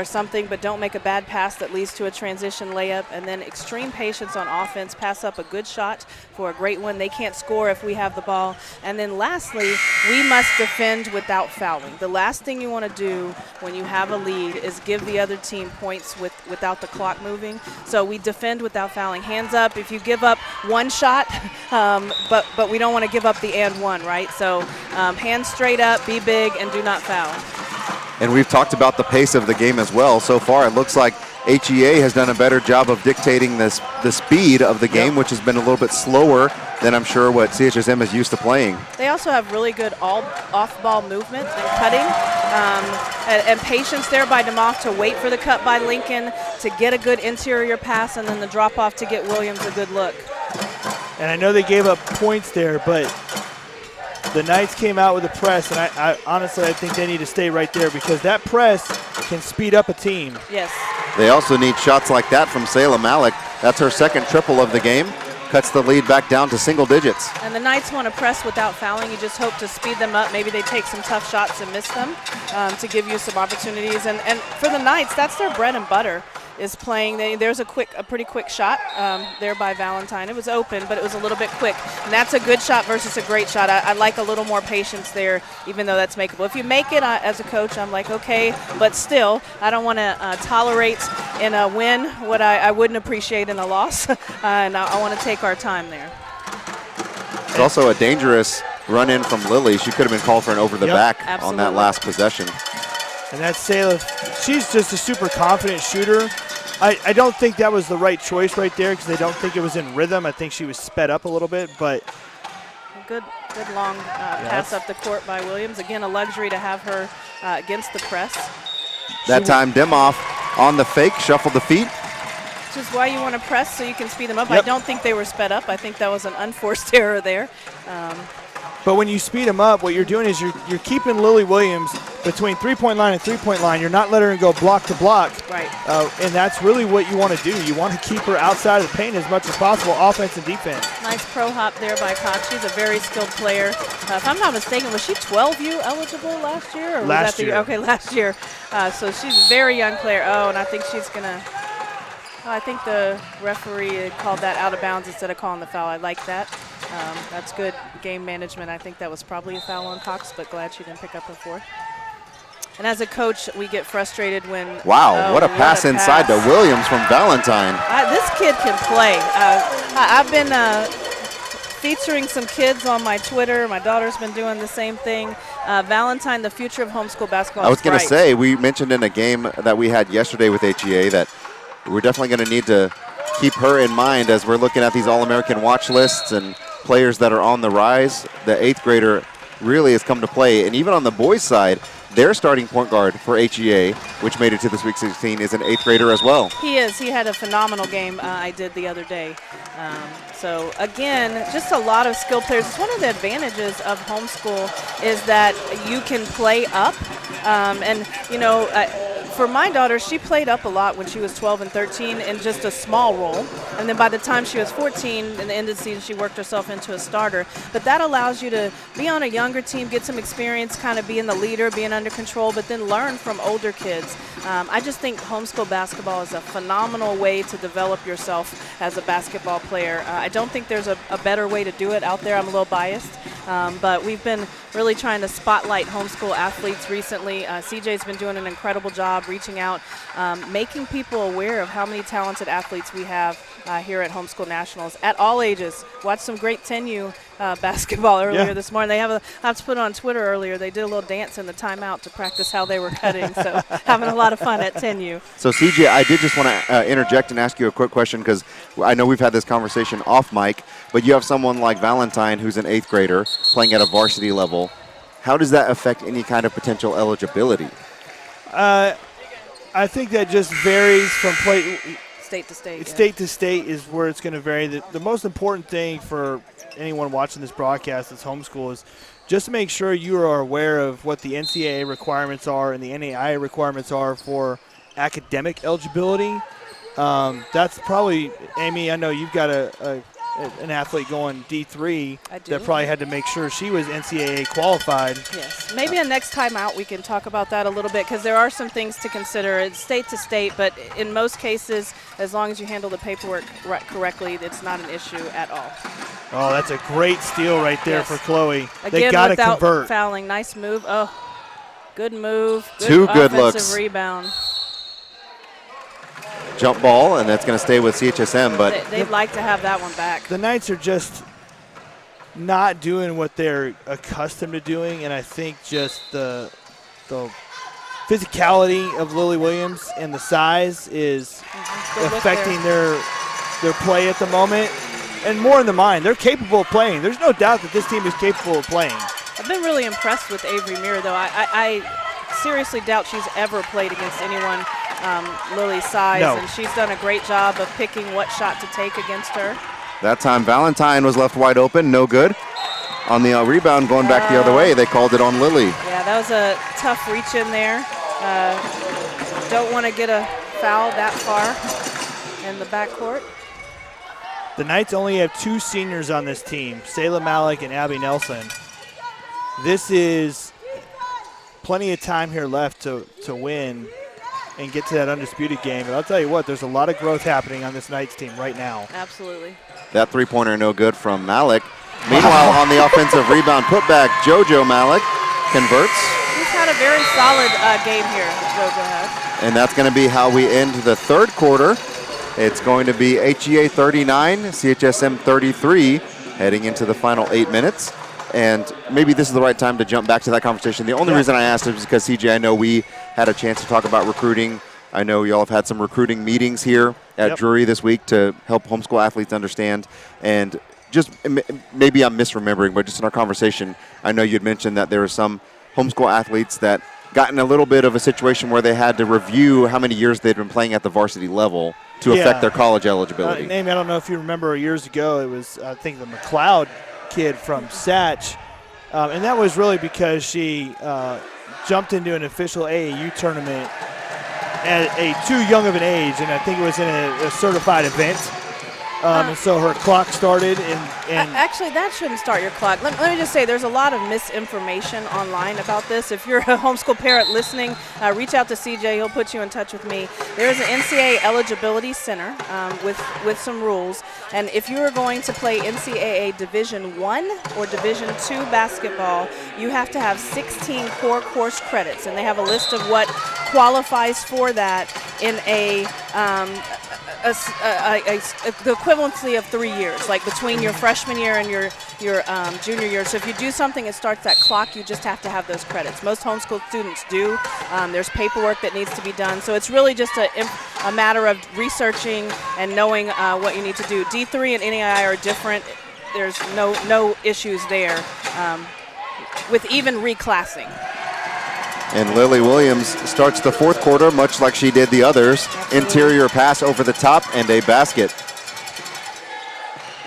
something, but don't make a bad pass that leads to a transition layup. And then extreme patience on offense, pass up a good shot for a great one. They can't score if we have the ball. And then lastly, we must defend without fouling. The last thing you want to do when you have a lead is give the other team points without the clock moving. So we defend without fouling. Hands up if you give up one shot, but we don't want to give up the and one, right? So hands straight up, be big, and do not foul. And we've talked about the pace of the game as well. So far, it looks like HEA has done a better job of dictating the speed of the game, which has been a little bit slower than I'm sure what CHSM is used to playing. They also have really good off-ball movement and cutting, and patience there by DeMoff to wait for the cut by Lincoln, to get a good interior pass, and then the drop-off to get Williams a good look. And I know they gave up points there, but the Knights came out with a press, and I honestly think they need to stay right there, because that press can speed up a team. Yes. They also need shots like that from Salem Malik. That's her second triple of the game. Cuts the lead back down to single digits. And the Knights want to press without fouling. You just hope to speed them up. Maybe they take some tough shots and miss them to give you some opportunities. And for the Knights, that's their bread and butter, is playing. There's a pretty quick shot there by Valentine. It was open, but it was a little bit quick. And that's a good shot versus a great shot. I like a little more patience there, even though that's makeable. If you make it as a coach, I'm like, okay, but still, I don't want to tolerate in a win what I wouldn't appreciate in a loss, and I want to take our time there. It's also a dangerous run in from Lily. She could have been called for an over the back Absolutely. on that last possession. And that's Selah. She's just a super confident shooter. I don't think that was the right choice right there because I don't think it was in rhythm. I think she was sped up a little bit, but Good long pass up the court by Williams. Again, a luxury to have her against the press. That time, Demoff on the fake, shuffled the feet. Which is why you want to press so you can speed them up. Yep. I don't think they were sped up. I think that was an unforced error there. But when you speed them up, what you're doing is you're keeping Lily Williams between three-point line and three-point line. You're not letting her go block to block. Right. And that's really what you want to do. You want to keep her outside of the paint as much as possible, offense and defense. Nice pro hop there by Cox. She's a very skilled player. If I'm not mistaken, was she 12U eligible last year? Or was last that year. Okay, last year. So she's a very young player. Oh, and I think she's going to I think the referee called that out of bounds instead of calling the foul. I like that. That's good game management. I think that was probably a foul on Cox, but glad she didn't pick up her fourth. And as a coach, we get frustrated when Wow, what a pass inside to Williams from Valentine. This kid can play. I've been featuring some kids on my Twitter. My daughter's been doing the same thing. Valentine, the future of homeschool basketball. I was going to say, we mentioned in a game that we had yesterday with HEA that we're definitely going to need to keep her in mind as we're looking at these All-American watch lists and players that are on the rise. The 8th grader really has come to play. And even on the boys' side, their starting point guard for HEA, which made it to the Sweet 16, is an 8th grader as well. He is. He had a phenomenal game I did the other day. So, again, just a lot of skilled players. It's one of the advantages of homeschool is that you can play up. And, you know, for my daughter, she played up a lot when she was 12 and 13 in just a small role. And then by the time she was 14, in the end of the season, she worked herself into a starter. But that allows you to be on a younger team, get some experience, kind of being the leader, being under control, but then learn from older kids. I just think homeschool basketball is a phenomenal way to develop yourself as a basketball player. I don't think there's a better way to do it out there. I'm a little biased. But we've been really trying to spotlight homeschool athletes recently. CJ's been doing an incredible job reaching out, making people aware of how many talented athletes we have here at Homeschool Nationals at all ages. Watched some great 10U basketball earlier this morning. They have I put on Twitter earlier. They did a little dance in the timeout to practice how they were cutting. So having a lot of fun at 10U. So CJ, I did just want to interject and ask you a quick question because I know we've had this conversation off mic, but you have someone like Valentine who's an 8th grader playing at a varsity level. How does that affect any kind of potential eligibility? I think that just varies from state to state. State to state is where it's going to vary. The most important thing for anyone watching this broadcast that's homeschool is just to make sure you are aware of what the NCAA requirements are and the NAIA requirements are for academic eligibility. That's probably, Amy, I know you've got an athlete going D3 that probably had to make sure she was NCAA qualified. Yes, maybe a next time out we can talk about that a little bit because there are some things to consider. It's state to state, but in most cases, as long as you handle the paperwork correctly, it's not an issue at all. Oh, that's a great steal right there for Chloe. Again, they got to convert. Fouling, nice move. Oh, good move. Two good looks. Offensive rebound. Jump ball, and that's going to stay with CHSM, but they'd like to have that one back. The Knights are just not doing what they're accustomed to doing, and I think just the physicality of Lily Williams and the size is affecting their play at the moment. And more in the mind, they're capable of playing. There's no doubt that this team is capable of playing. I've been really impressed with Avery Muir, though. I seriously doubt she's ever played against anyone Lily's size, and she's done a great job of picking what shot to take against her. That time Valentine was left wide open, no good. On the rebound going back the other way, they called it on Lily. Yeah, that was a tough reach in there. Don't want to get a foul that far in the backcourt. The Knights only have 2 seniors on this team, Selah Malik and Abby Nelson. This is plenty of time here left to win and get to that undisputed game. But I'll tell you what, there's a lot of growth happening on this Knights team right now. Absolutely. That three-pointer no good from Malik. Meanwhile, on the offensive rebound putback, JoJo Malik converts. He's had a very solid game here, JoJo has. And that's going to be how we end the third quarter. It's going to be HEA 39, CHSM 33, heading into the final 8 minutes. and maybe this is the right time to jump back to that conversation. The only reason I asked is because, CJ, I know we had a chance to talk about recruiting. I know y'all have had some recruiting meetings here at Drury this week to help homeschool athletes understand. And just maybe I'm misremembering, but just in our conversation, I know you'd mentioned that there were some homeschool athletes that got in a little bit of a situation where they had to review how many years they'd been playing at the varsity level to affect their college eligibility. Amy, I don't know if you remember years ago, it was, I think, the McLeod kid from Satch. And that was really because she jumped into an official AAU tournament at too young of an age, and I think it was in a certified event. And so her clock started. Actually, that shouldn't start your clock. Let me just say, there's a lot of misinformation online about this. If you're a homeschool parent listening, reach out to CJ. He'll put you in touch with me. There is an NCAA eligibility center with some rules. And if you are going to play NCAA Division I or Division II basketball, you have to have 16 core course credits. And they have a list of what qualifies for that in the equivalency of 3 years, like between your freshman year and your junior year. So if you do something that starts that clock, you just have to have those credits. Most homeschool students do. There's paperwork that needs to be done. So it's really just a matter of researching and knowing what you need to do. D3 and NAI are different. There's no issues there with even reclassing. And Lily Williams starts the fourth quarter much like she did the others. Absolutely. Interior pass over the top and a basket.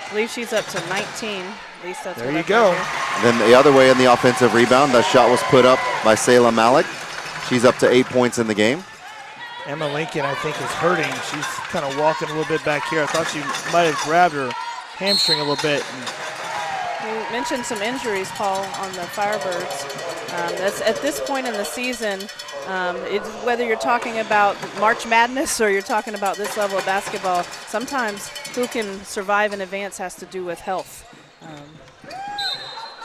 I believe she's up to 19. At least that's there you go. Then the other way in the offensive rebound, the shot was put up by Sayla Malik. She's up to 8 points in the game. Emma Lincoln, I think, is hurting. She's kind of walking a little bit back here. I thought she might have grabbed her hamstring a little bit. You mentioned some injuries, Paul, on the Firebirds. That's at this point in the season, whether you're talking about March Madness or you're talking about this level of basketball, sometimes who can survive and advance has to do with health.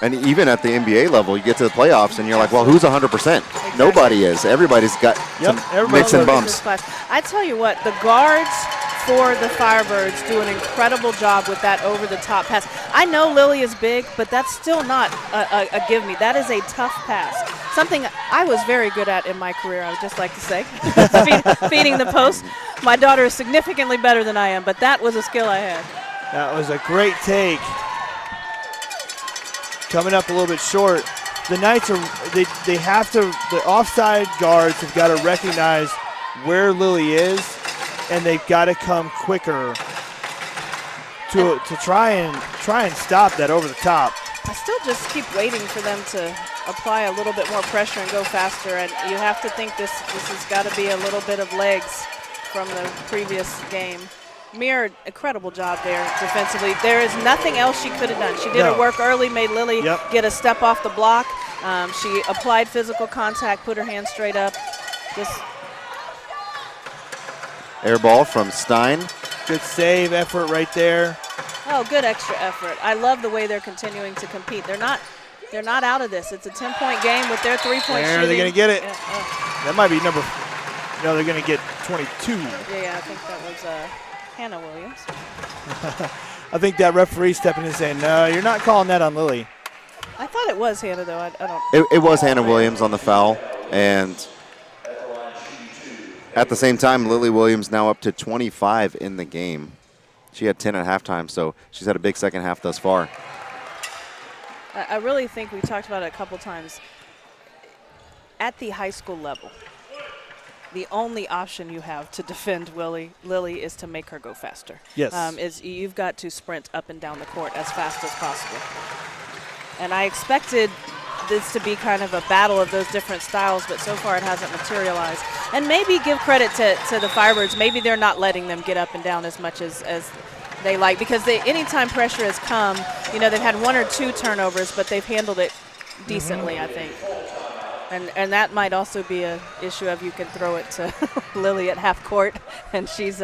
And even at the NBA level, you get to the playoffs and you're like, well, who's 100%? Exactly. Nobody is. Everybody's got some nicks and bumps. I tell you what, the guards for the Firebirds do an incredible job with that over-the-top pass. I know Lily is big, but that's still not a give-me. That is a tough pass. Something I was very good at in my career, I would just like to say, feeding the post. My daughter is significantly better than I am, but that was a skill I had. That was a great take. Coming up a little bit short. The Knights they have to, the offside guards have got to recognize where Lily is, and they've got to come quicker to try and stop that over the top. I still just keep waiting for them to apply a little bit more pressure and go faster, and you have to think this has got to be a little bit of legs from the previous game. Mir, incredible job there defensively. There is nothing else she could have done. She did her work early, made Lily get a step off the block. She applied physical contact, put her hand straight up. Just air ball from Stein. Good save effort right there. Oh, good extra effort. I love the way they're continuing to compete. They're not out of this. It's a 10-point game with their three-point shooting. They're going to get it. That might be number. No, they're going to get 22. Yeah, I think that was Hannah Williams. I think that referee stepping in and saying, no, you're not calling that on Lily. I thought it was Hannah, though. I don't. It was Hannah Williams on the foul, and at the same time, Lily Williams now up to 25 in the game. She had 10 at halftime, so she's had a big second half thus far. I really think we talked about it a couple times. At the high school level, the only option you have to defend Lily is to make her go faster. Yes. You've got to sprint up and down the court as fast as possible. And I expected this to be kind of a battle of those different styles, but so far it hasn't materialized. And maybe give credit to the Firebirds. Maybe they're not letting them get up and down as much as they like, because anytime pressure has come, they've had 1 or 2 turnovers, but they've handled it decently, I think. And that might also be an issue of you can throw it to Lily at half court, and she's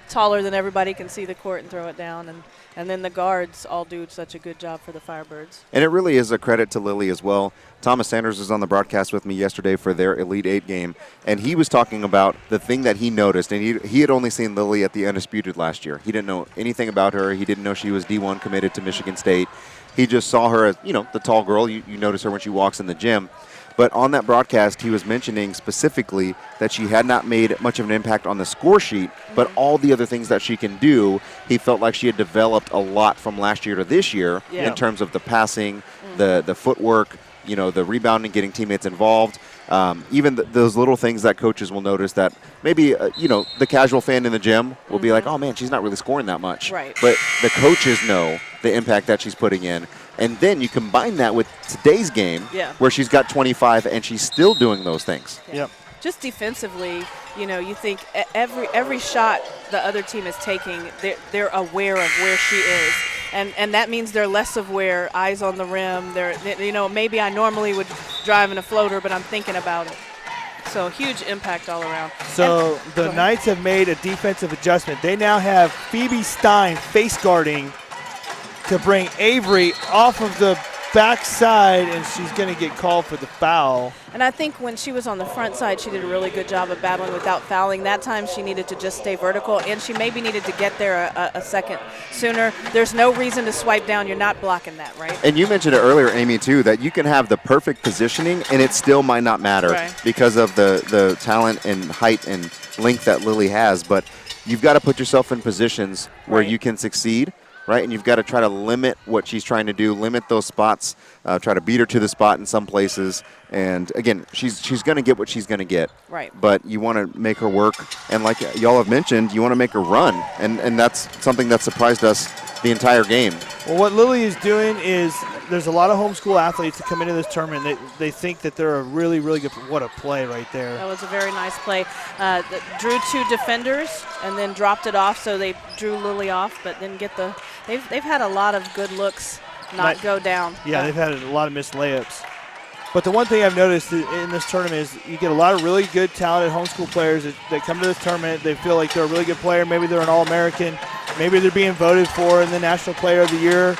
taller than everybody, can see the court and throw it down. And then the guards all do such a good job for the Firebirds. And it really is a credit to Lily as well. Thomas Sanders was on the broadcast with me yesterday for their Elite 8 game, and he was talking about the thing that he noticed, and he had only seen Lily at the Undisputed last year. He didn't know anything about her. He didn't know she was D1 committed to Michigan State. He just saw her as, the tall girl. You notice her when she walks in the gym. But on that broadcast, he was mentioning specifically that she had not made much of an impact on the score sheet, but all the other things that she can do, he felt like she had developed a lot from last year to this year in terms of the passing, the footwork, the rebounding, getting teammates involved. Even those little things that coaches will notice that maybe, the casual fan in the gym will be like, oh, man, she's not really scoring that much. Right. But the coaches know the impact that she's putting in. And then you combine that with today's game where she's got 25 and she's still doing those things. Yep. Just defensively, you think every shot the other team is taking, they're aware of where she is. And that means they're less aware, eyes on the rim. Maybe I normally would drive in a floater, but I'm thinking about it. So huge impact all around. So the Knights have made a defensive adjustment. They now have Phoebe Stein face guarding to bring Avery off of the backside, and she's going to get called for the foul. And I think when she was on the front side, she did a really good job of battling without fouling. That time she needed to just stay vertical, and she maybe needed to get there a second sooner. There's no reason to swipe down. You're not blocking that, right? And you mentioned it earlier, Amy, too, that you can have the perfect positioning, and it still might not matter because of the talent and height and length that Lily has. But you've got to put yourself in positions where you can succeed. Right, and you've got to try to limit what she's trying to do, limit those spots, try to beat her to the spot in some places. And, again, she's going to get what she's going to get. Right. But you want to make her work. And like y'all have mentioned, you want to make her run. And that's something that surprised us the entire game. Well, what Lily is doing is there's a lot of homeschool athletes that come into this tournament. They think that they're a really, really good – what a play right there. That was a very nice play. Drew 2 defenders and then dropped it off, so they drew Lily off, but didn't get the – they've had a lot of good looks not go down. Yeah, they've had a lot of missed layups. But the one thing I've noticed in this tournament is you get a lot of really good, talented homeschool players that come to this tournament. They feel like they're a really good player. Maybe they're an All-American. Maybe they're being voted for in the National Player of the Year.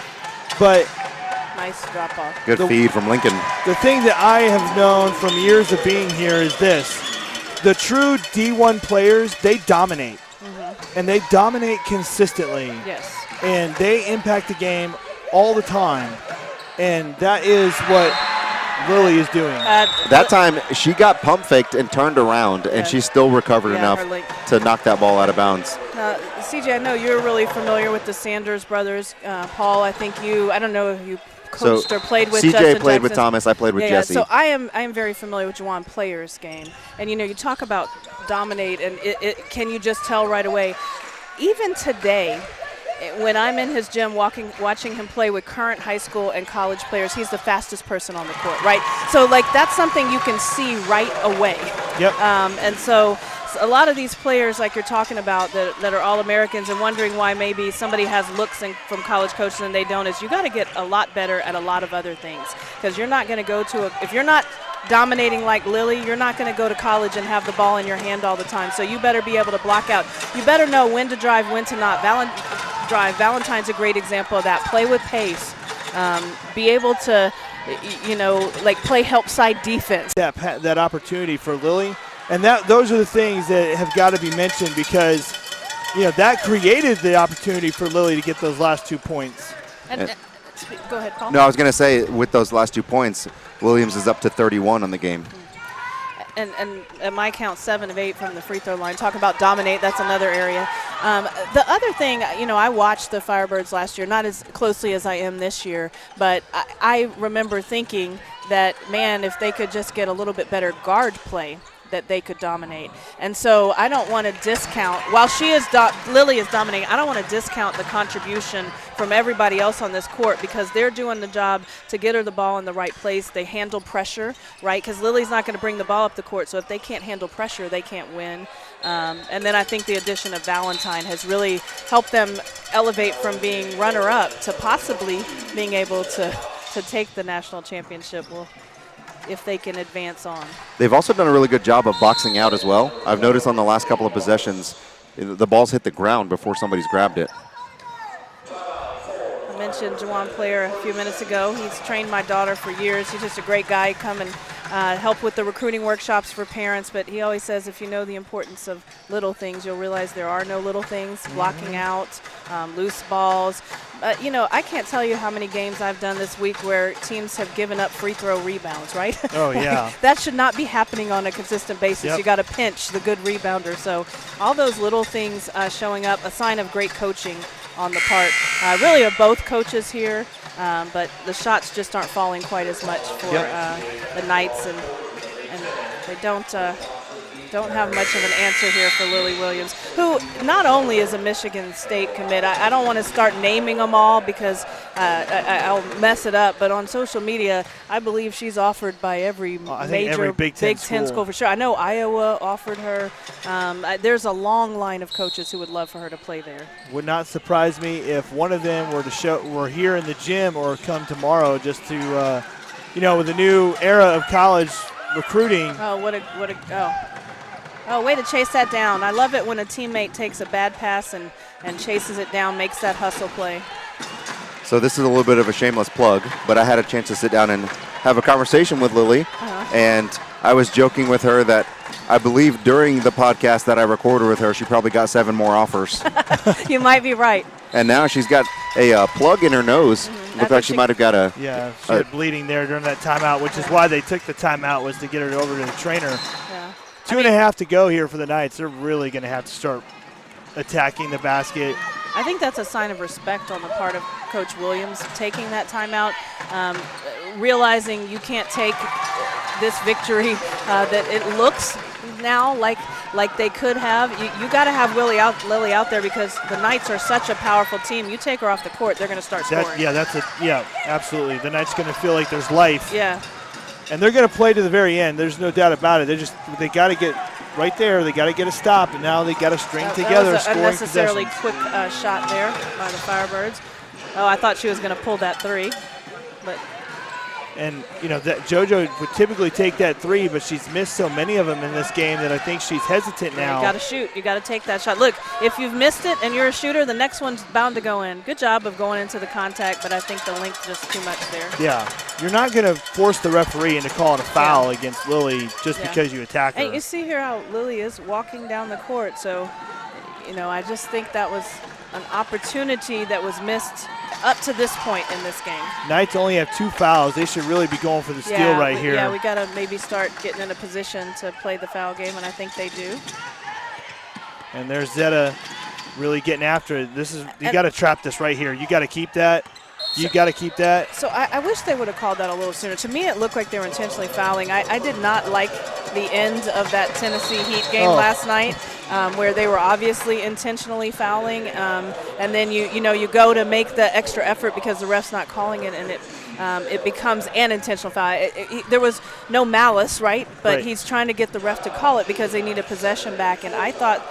But nice drop off. Good feed from Lincoln. The thing that I have known from years of being here is this. The true D1 players, they dominate. And they dominate consistently. Yes. And they impact the game all the time. And that is what Lily is doing. That time, she got pump faked and turned around, and she still recovered enough to knock that ball out of bounds. CJ, I know you're really familiar with the Sanders brothers. Paul, I think I don't know if you coached or played with CJ Justin played Jackson. with Thomas. I played with Jesse. So I am very familiar with Juwan Player's game. And, you talk about dominate, and can you just tell right away, even today, when I'm in his gym watching him play with current high school and college players, he's the fastest person on the court, right? So, that's something you can see right away. Yep. And so a lot of these players, like you're talking about, that are All-Americans and wondering why maybe somebody has looks from college coaches and they don't, is you got to get a lot better at a lot of other things. Because you're not going to go to if you're not dominating like Lily, you're not going to go to college and have the ball in your hand all the time. So you better be able to block out. You better know when to drive, when to not. Valentine's a great example of that. Play with pace. Be able to, play help side defense. That opportunity for Lily. And those are the things that have got to be mentioned because, that created the opportunity for Lily to get those last 2 points. Go ahead, Paul. No, I was going to say, with those last 2 points, Williams is up to 31 on the game. And at my count, 7 of 8 from the free throw line. Talk about dominate, that's another area. The other thing, I watched the Firebirds last year, not as closely as I am this year, but I remember thinking that, man, if they could just get a little bit better guard play, that they could dominate. And so I don't want to discount, while Lily is dominating, I don't want to discount the contribution from everybody else on this court because they're doing the job to get her the ball in the right place. They handle pressure, right? Because Lily's not going to bring the ball up the court, so if they can't handle pressure, they can't win. And then I think the addition of Valentine has really helped them elevate from being runner-up to possibly being able to take the national championship. If they can advance on. They've also done a really good job of boxing out as well. I've noticed on the last couple of possessions, the ball's hit the ground before somebody's grabbed it. mentioned Juwan Player a few minutes ago. He's trained my daughter for years. He's just a great guy. Come and help with the recruiting workshops for parents, but he always says if you know the importance of little things, you'll realize there are no little things. Blocking out, loose balls. You know, I can't tell you how many games I've done this week where teams have given up free throw rebounds, right? Oh, yeah. That should not be happening on a consistent basis. Yep. You got to pinch the good rebounder. So all those little things showing up, a sign of great coaching on the part really of both coaches here. But the shots just aren't falling quite as much for the Knights, and they don't have much of an answer here for Lily Williams, who not only is a Michigan State commit. I don't want to start naming them all because I'll mess it up, but on social media, I believe she's offered by every major Big Ten school for sure. I know Iowa offered her. There's a long line of coaches who would love for her to play there. Would not surprise me if one of them were here in the gym or come tomorrow just to, you know, with the new era of college recruiting. Oh, way to chase that down. I love it when a teammate takes a bad pass and chases it down, makes that hustle play. So this is a little bit of a shameless plug, but I had a chance to sit down and have a conversation with Lily, and I was joking with her that I believe during the podcast that I recorded with her, she probably got 7 more offers. You might be right. And now she's got a plug in her nose. Looks like she might have got a... Yeah, she had bleeding there during that timeout, which is why they took the timeout, was to get her over to the trainer. Yeah. 2.5 to go here for the Knights. They're really going to have to start attacking the basket. I think that's a sign of respect on the part of Coach Williams, taking that timeout, realizing you can't take this victory that it looks now like they could have. You got to have Lily out there because the Knights are such a powerful team. You take her off the court, they're going to start scoring. Absolutely. The Knights going to feel like there's life. Yeah. And they're going to play to the very end. There's no doubt about it. They got to get right there. They got to get a stop, and now they got to string together. That was an scoring unnecessarily possessions. quick shot there by the Firebirds. Oh, I thought she was going to pull that 3, but. And, you know, that JoJo would typically take that 3, but she's missed so many of them in this game that I think she's hesitant now. You got to shoot. You got to take that shot. Look, if you've missed it and you're a shooter, the next one's bound to go in. Good job of going into the contact, but I think the length just too much there. Yeah. You're not going to force the referee into calling a foul against Lily just because you attack her. And you see here how Lily is walking down the court. So, you know, I just think that was an opportunity that was missed up to this point in this game. Knights only have 2 fouls. They should really be going for the steal right here. Yeah, we got to maybe start getting in a position to play the foul game, and I think they do. And there's Zeta really getting after it. You got to trap this right here. You got to keep that. You got to keep that. So I wish they would have called that a little sooner. To me, it looked like they were intentionally fouling. I did not like the end of that Tennessee Heat game last night, where they were obviously intentionally fouling, and then you go to make the extra effort because the ref's not calling it, and it becomes an intentional foul. There was no malice, right? But he's trying to get the ref to call it because they need a possession back, and I thought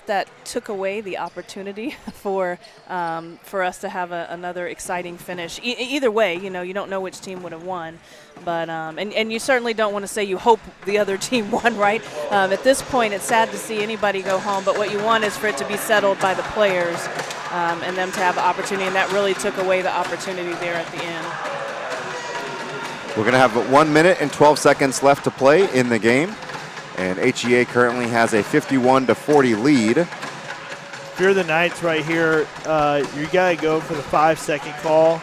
that took away the opportunity for us to have another exciting finish. Either way, you don't know which team would have won, but and you certainly don't want to say you hope the other team won, right? At this point, it's sad to see anybody go home, but what you want is for it to be settled by the players and them to have the opportunity, and that really took away the opportunity there at the end. We're going to have 1 minute and 12 seconds left to play in the game. And HEA currently has a 51-40 lead. If you're the Knights right here, you got to go for the 5-second call.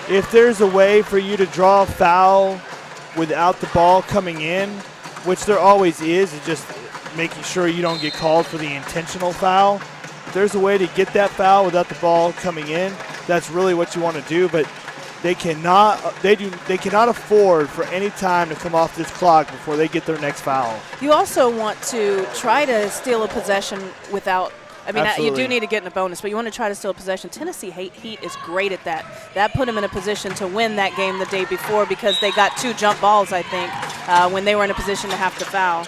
If there's a way for you to draw a foul without the ball coming in, which there always is, it's just making sure you don't get called for the intentional foul. If there's a way to get that foul without the ball coming in, that's really what you want to do. But they cannot afford for any time to come off this clock before they get their next foul. You also want to try to steal a possession without. I mean, you do need to get in a bonus, but you want to try to steal a possession. Tennessee Heat is great at that. That put them in a position to win that game the day before because they got 2 jump balls, I think, when they were in a position to have to foul.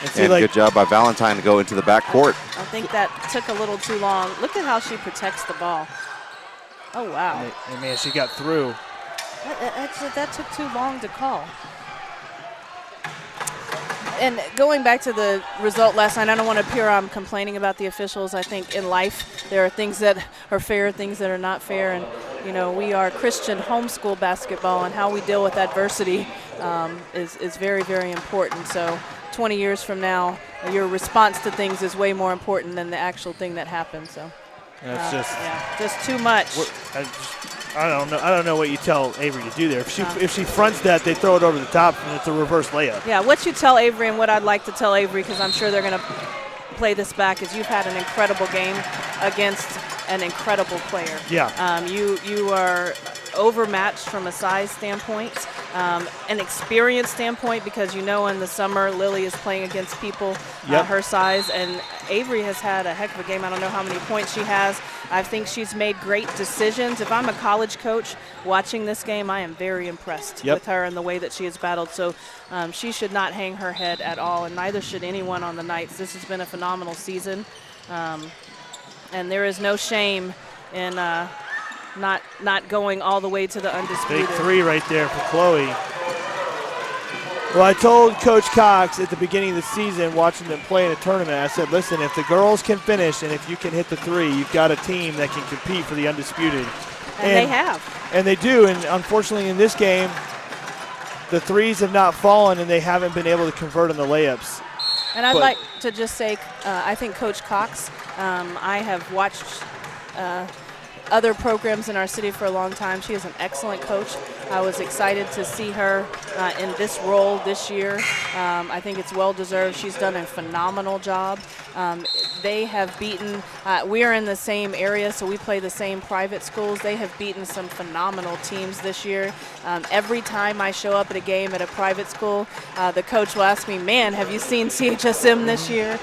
And good job by Valentine to go into the backcourt. I think that took a little too long. Look at how she protects the ball. Oh, wow. And man, she got through. That took too long to call. And going back to the result last night, I don't want to appear I'm complaining about the officials. I think in life there are things that are fair, things that are not fair. And, you know, we are Christian homeschool basketball, and how we deal with adversity is very, very important. So 20 years from now, your response to things is way more important than the actual thing that happened. So that's just too much. I don't know what you tell Avery to do there. If she fronts that, they throw it over the top, and it's a reverse layup. Yeah, what you tell Avery and what I'd like to tell Avery, because I'm sure they're going to play this back, is you've had an incredible game against an incredible player. Yeah. You are overmatched from a size standpoint, an experience standpoint, because you know in the summer Lily is playing against people her size, and Avery has had a heck of a game. I don't know how many points she has. I think she's made great decisions. If I'm a college coach watching this game, I am very impressed with her and the way that she has battled. So she should not hang her head at all, and neither should anyone on the Knights. This has been a phenomenal season, and there is no shame in not going all the way to the undisputed. Big three right there for Chloe. Well, I told Coach Cox at the beginning of the season, watching them play in a tournament, I said, listen, if the girls can finish and if you can hit the three, you've got a team that can compete for the undisputed. And they have. And they do, and unfortunately in this game, the threes have not fallen and they haven't been able to convert on the layups. And I'd like to just say, I think Coach Cox, I have watched other programs in our city for a long time. She is an excellent coach. I was excited to see her in this role this year. I think it's well-deserved. She's done a phenomenal job. They have beaten, we are in the same area, so we play the same private schools. They have beaten some phenomenal teams this year. Every time I show up at a game at a private school, the coach will ask me, man, have you seen CHSM this year?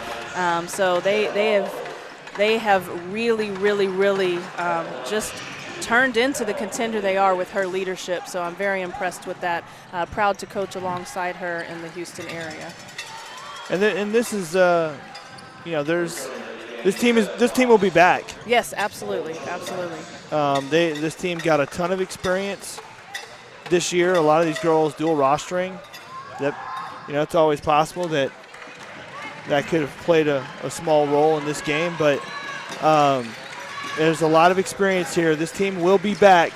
So they have really, really, really just turned into the contender they are with her leadership. So I'm very impressed with that. Proud to coach alongside her in the Houston area. And this is, you know, this team will be back. Yes, absolutely, absolutely. This team got a ton of experience this year. A lot of these girls dual rostering. That, you know, it's always possible that could have played a small role in this game, but there's a lot of experience here. This team will be back.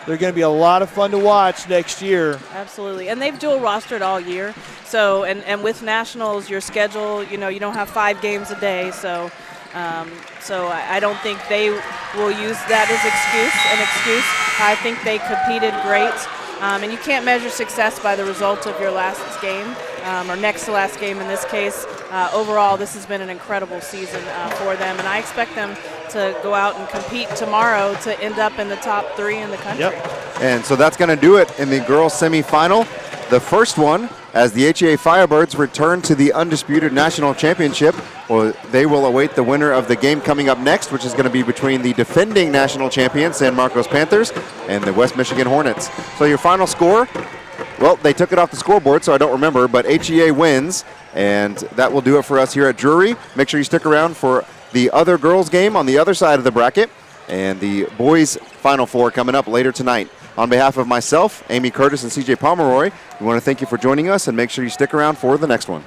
They're going to be a lot of fun to watch next year. Absolutely, and they've dual rostered all year. So, and with nationals, your schedule, you know, you don't have 5 games a day. So, I don't think they will use that as an excuse. I think they competed great. And you can't measure success by the result of your last game or next to last game in this case. Overall, this has been an incredible season for them, and I expect them to go out and compete tomorrow to end up in the top 3 in the country. Yep. And so that's going to do it in the girls semifinal. The first one, as the HEA Firebirds return to the undisputed national championship. Well, they will await the winner of the game coming up next, which is going to be between the defending national champions, San Marcos Panthers, and the West Michigan Hornets. So your final score, well, they took it off the scoreboard, so I don't remember, but HEA wins, and that will do it for us here at Drury. Make sure you stick around for the other girls game on the other side of the bracket, and the boys' Final Four coming up later tonight. On behalf of myself, Amy Curtis, and CJ Pomeroy, we want to thank you for joining us, and make sure you stick around for the next one.